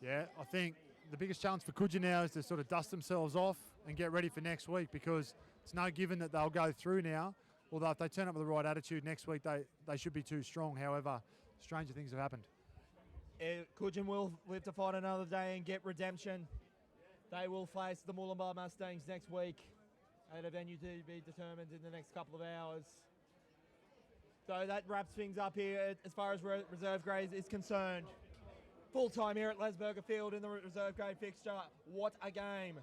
Yeah, I think the biggest challenge for Cudgen now is to sort of dust themselves off and get ready for next week, because it's no given that they'll go through now. Although if they turn up with the right attitude next week, they should be too strong. However, stranger things have happened. Cudgen will live to fight another day and get redemption. They will face the Mooloolaba Mustangs next week at a venue to be determined in the next couple of hours. So that wraps things up here as far as reserve grades is concerned. Full time here at Lesberger Field in the reserve grade fixture. What a game.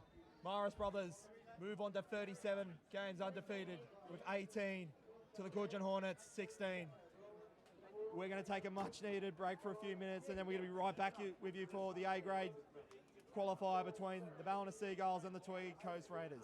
Marist Brothers move on to 37 games undefeated with 18 to the Cudgen Hornets 16. We're going to take a much needed break for a few minutes, and then we're going to be right back with you for the A grade qualifier between the Ballina Seagulls and the Tweed Coast Raiders.